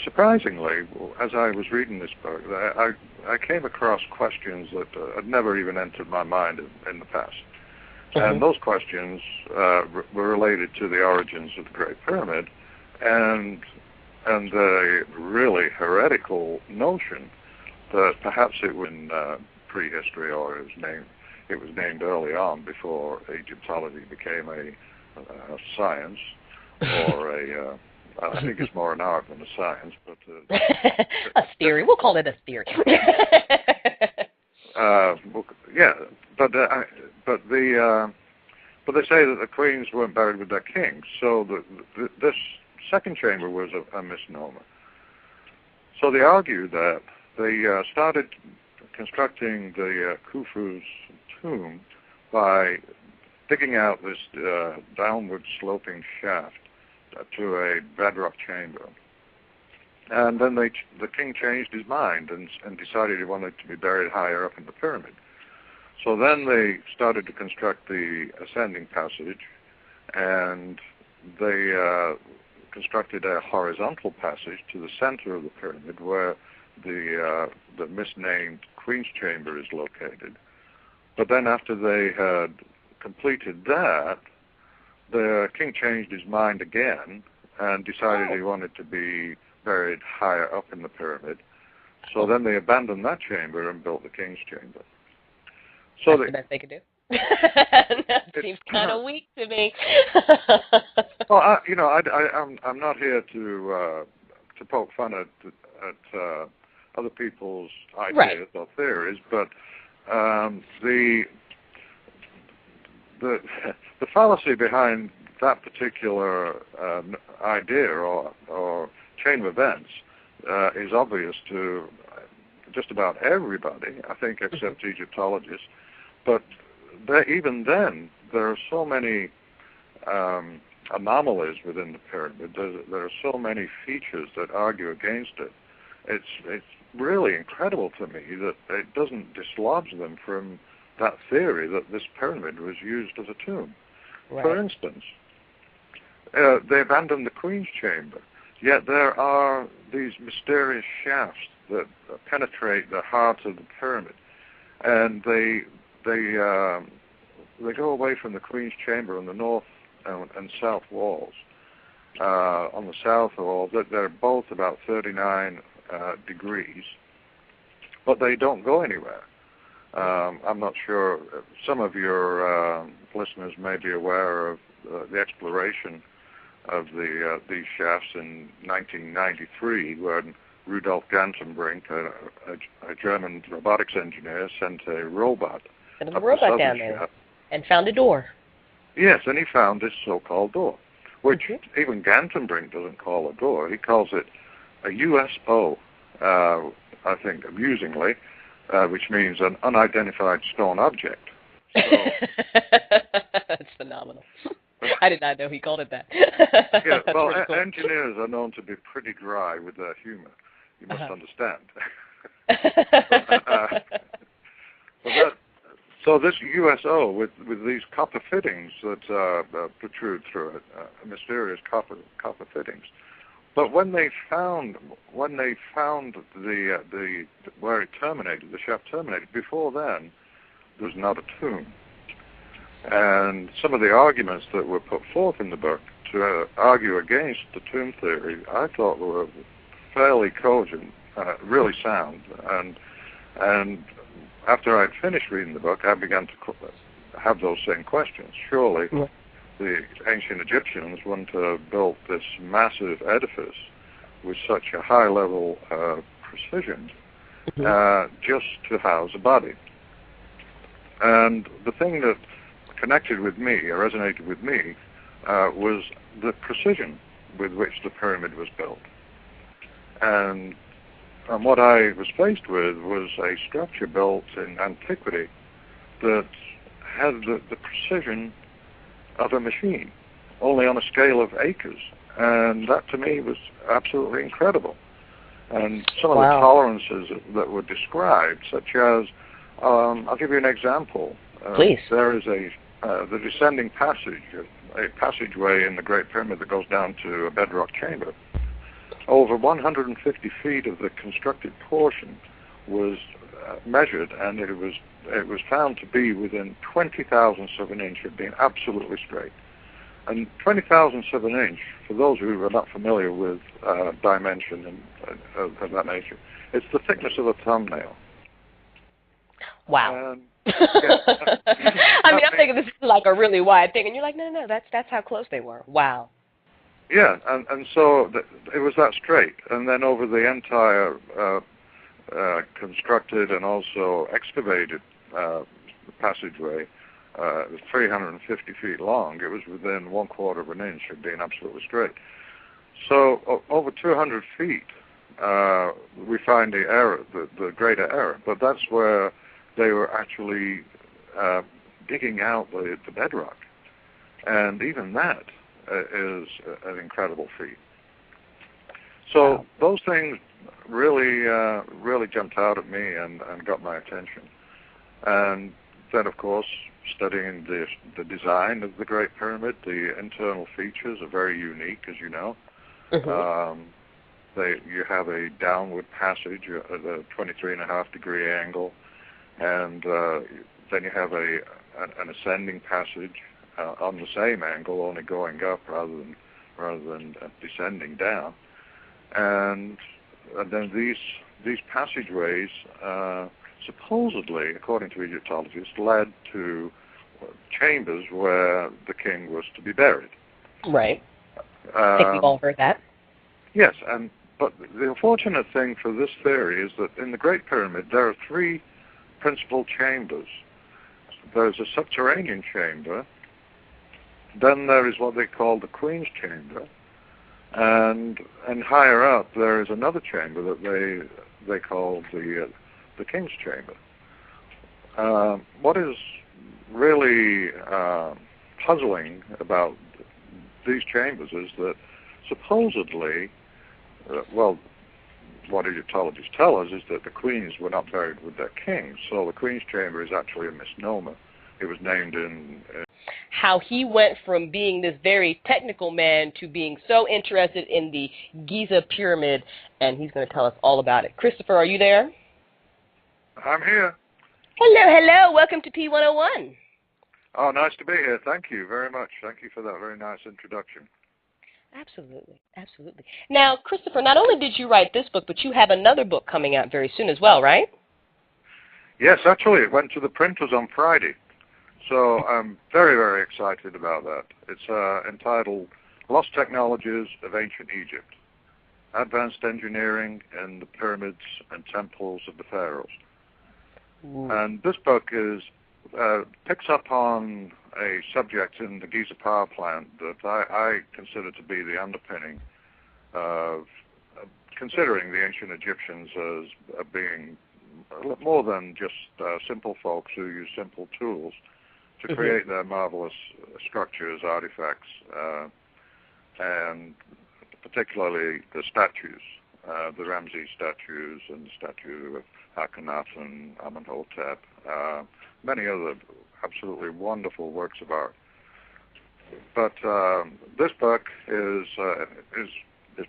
surprisingly, as I was reading this book, I came across questions that had never even entered my mind in the past. And those questions were related to the origins of the Great Pyramid, and the really heretical notion that perhaps it was in prehistory, or it was named early on before Egyptology became a science, or I think it's more an art than a science, but a theory. We'll call it a theory. Yeah, but they say that the queens weren't buried with their kings, so this second chamber was a misnomer. So they argued that they started constructing the Khufu's tomb by digging out this downward sloping shaft to a bedrock chamber. And then the king changed his mind and decided he wanted to be buried higher up in the pyramid. So then they started to construct the ascending passage, and they constructed a horizontal passage to the center of the pyramid where the misnamed Queen's Chamber is located. But then after they had completed that, the king changed his mind again and decided he wanted to be buried higher up in the pyramid. So then they abandoned that chamber and built the King's Chamber. So that's the best they could do. That seems kind of weak to me. Well, I'm not here to poke fun at other people's ideas or theories, but the fallacy behind that particular idea or chain of events is obvious to just about everybody, I think, except Egyptologists. But even then, there are so many anomalies within the pyramid. There are so many features that argue against it. It's really incredible to me that it doesn't dislodge them from that theory that this pyramid was used as a tomb. Right. For instance, they abandoned the Queen's Chamber, yet there are these mysterious shafts that penetrate the heart of the pyramid, and they go away from the Queen's Chamber on the north and south walls. On the south wall, they're both about 39 degrees, but they don't go anywhere. I'm not sure. Some of your listeners may be aware of the exploration of these shafts in 1993, when Rudolf Gantenbrink, a German robotics engineer, sent a robot down there shaft and found a door. Yes, and he found this so-called door, which even Gantenbrink doesn't call a door. He calls it a USO, I think, amusingly, which means an unidentified stone object. So, that's phenomenal. I did not know he called it that. Yeah, well, cool. Engineers are known to be pretty dry with their humor. You must understand. So this USO with these copper fittings that protrude through it, mysterious copper fittings. But when they found the where it terminated, the shaft terminated, before then there was not a tomb. And some of the arguments that were put forth in the book to argue against the tomb theory, I thought were fairly cogent, really sound. And after I'd finished reading the book, I began to have those same questions. Surely the ancient Egyptians wouldn't have built this massive edifice with such a high level of precision just to house a body. And the thing that connected with me, or resonated with me, was the precision with which the pyramid was built. And what I was faced with was a structure built in antiquity that had the precision of a machine, only on a scale of acres. And that to me was absolutely incredible. And some of the tolerances that were described, such as, I'll give you an example. Please. There is the descending passage, a passageway in the Great Pyramid that goes down to a bedrock chamber. Over 150 feet of the constructed portion was measured, and it was found to be within 20 thousandths of an inch of being absolutely straight. And 20 thousandths of an inch, for those who are not familiar with dimension and of that nature, it's the thickness of a thumbnail. Wow. I mean, I'm thinking this is like a really wide thing, and you're like, no, that's how close they were. Wow. Yeah, and so it was that straight. And then over the entire constructed and also excavated passageway, 350 feet long, it was within 1/4 of an inch of being absolutely straight. So over 200 feet, we find the error, the greater error. But that's where they were actually digging out the bedrock. And even that is an incredible feat. So those things really jumped out at me and got my attention. And then, of course, studying the design of the Great Pyramid, the internal features are very unique, as you know. You have a downward passage at a 23.5-degree angle, and then you have an ascending passage on the same angle, only going up rather than descending down. And then these passageways supposedly, according to Egyptologists, led to chambers where the king was to be buried. Right. I think we've all heard that. Yes, but the unfortunate thing for this theory is that in the Great Pyramid there are 3 principal chambers. There's a subterranean chamber, then there is what they call the Queen's Chamber, and higher up there is another chamber that they call the King's Chamber. What is really puzzling about these chambers is that supposedly, what Egyptologists tell us is that the queens were not buried with their kings, so the Queen's Chamber is actually a misnomer. It was named in... How he went from being this very technical man to being so interested in the Giza pyramid, and he's going to tell us all about it. Christopher, are you there? I'm here. Hello. Welcome to P101. Oh, nice to be here. Thank you very much. Thank you for that very nice introduction. Absolutely. Now, Christopher, not only did you write this book, but you have another book coming out very soon as well, right? Yes, actually, it went to the printers on Friday. So I'm very, very excited about that. It's entitled Lost Technologies of Ancient Egypt, Advanced Engineering in the Pyramids and Temples of the Pharaohs. Ooh. And this book picks up on a subject in the Giza power plant that I consider to be the underpinning of considering the ancient Egyptians as being more than just simple folks who use simple tools to create their marvelous structures, artifacts, and particularly the statues, the Ramses statues and the statue of Akhenaten, Amenhotep, many other absolutely wonderful works of art. But this book its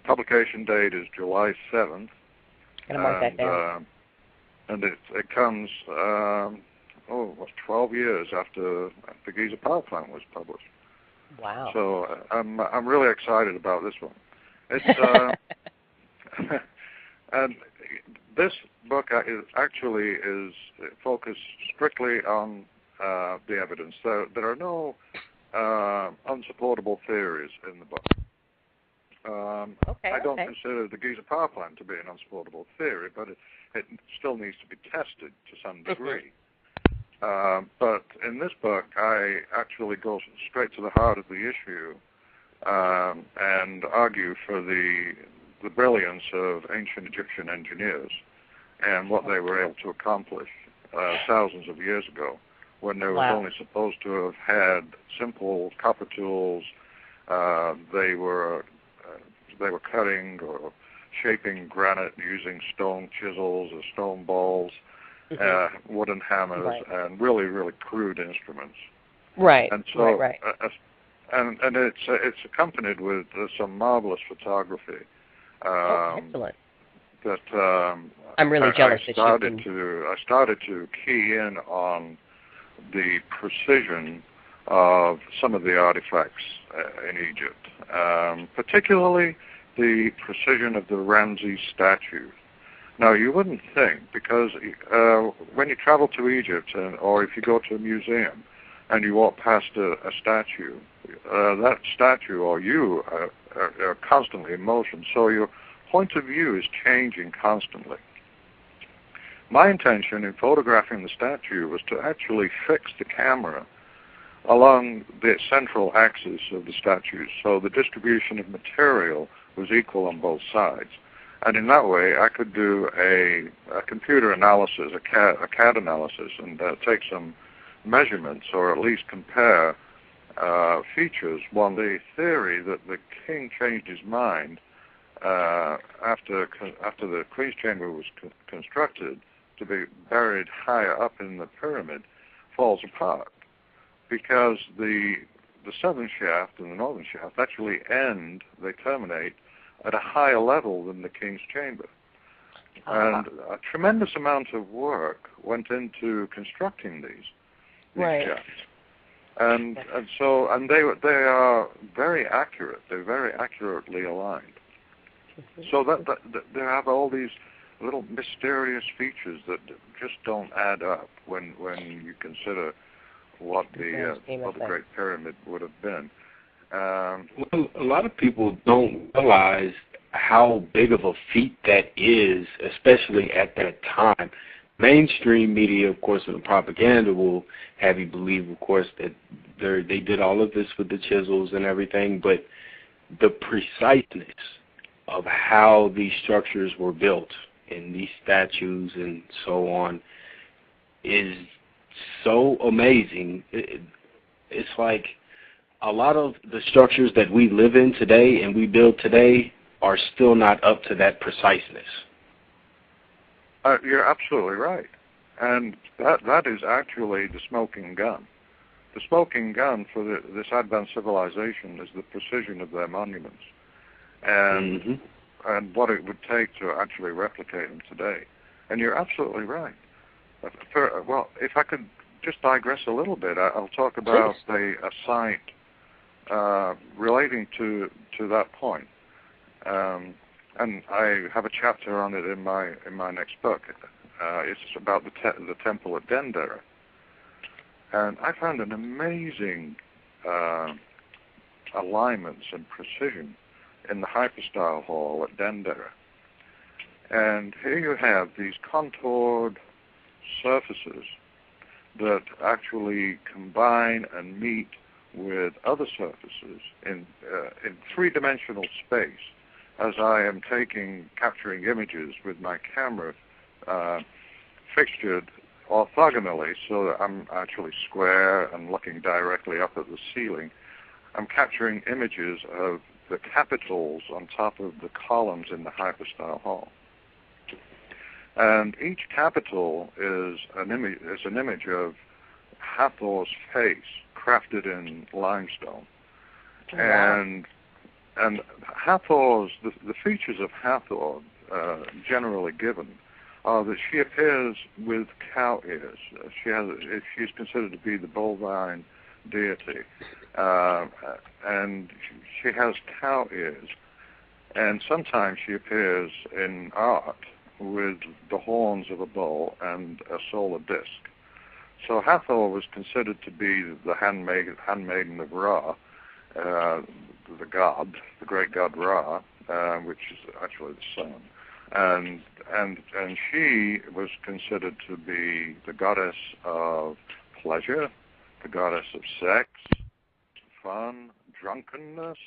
publication date is July 7th. Gonna mark that down. And it comes 12 years after the Giza power plant was published. Wow. So I'm really excited about this one. It's and this book is focused strictly on the evidence. There are no unsupportable theories in the book. I don't consider the Giza power plant to be an unsupportable theory, but it still needs to be tested to some degree. But in this book, I actually go straight to the heart of the issue and argue for the brilliance of ancient Egyptian engineers and what they were able to accomplish thousands of years ago, when they were only supposed to have had simple copper tools. They were cutting or shaping granite using stone chisels or stone balls, wooden hammers, and really, really crude instruments. Right. And so, and it's accompanied with some marvelous photography. Excellent. That I'm really jealous that I started to key in on the precision of some of the artifacts in Egypt, particularly the precision of the Ramses statue. Now, you wouldn't think, because when you travel to Egypt, or if you go to a museum and you walk past a statue, that statue or you are constantly in motion, so your point of view is changing constantly. My intention in photographing the statue was to actually fix the camera along the central axis of the statue, so the distribution of material was equal on both sides. And in that way, I could do a computer analysis, a CAD analysis, and take some measurements, or at least compare features. One, the theory that the king changed his mind after the Queen's Chamber was constructed to be buried higher up in the pyramid falls apart, because the southern shaft and the northern shaft actually they terminate at a higher level than the King's Chamber. And a tremendous amount of work went into constructing these shafts. And they are very accurate. They're very accurately aligned. So that they have all these little mysterious features that just don't add up when you consider what the Great Pyramid would have been. Well, a lot of people don't realize how big of a feat that is, especially at that time. Mainstream media, of course, and the propaganda will have you believe, of course, that they did all of this with the chisels and everything, but the preciseness of how these structures were built and these statues and so on is so amazing. It's like a lot of the structures that we live in today and we build today are still not up to that preciseness. You're absolutely right. And that is actually the smoking gun. The smoking gun for this advanced civilization is the precision of their monuments and what it would take to actually replicate them today. And you're absolutely right. Well, if I could just digress a little bit, I'll talk about a site relating to that point. And I have a chapter on it in my next book. It's about the temple at Dendera. And I found an amazing alignments and precision in the hyperstyle hall at Dendera. And here you have these contoured surfaces that actually combine and meet with other surfaces in three-dimensional space, as I am capturing images with my camera fixtured orthogonally, so that I'm actually square and looking directly up at the ceiling. I'm capturing images of the capitals on top of the columns in the hyperstyle hall. And each capital is an image of Hathor's face crafted in limestone. Wow. And Hathor's, the features of Hathor generally given are that she appears with cow ears. She's considered to be the bovine deity. And she has cow ears. And sometimes she appears in art with the horns of a bull and a solar disk. So Hathor was considered to be the handmaiden of Ra, the god, the great god Ra, which is actually the sun. And she was considered to be the goddess of pleasure, the goddess of sex, fun, drunkenness,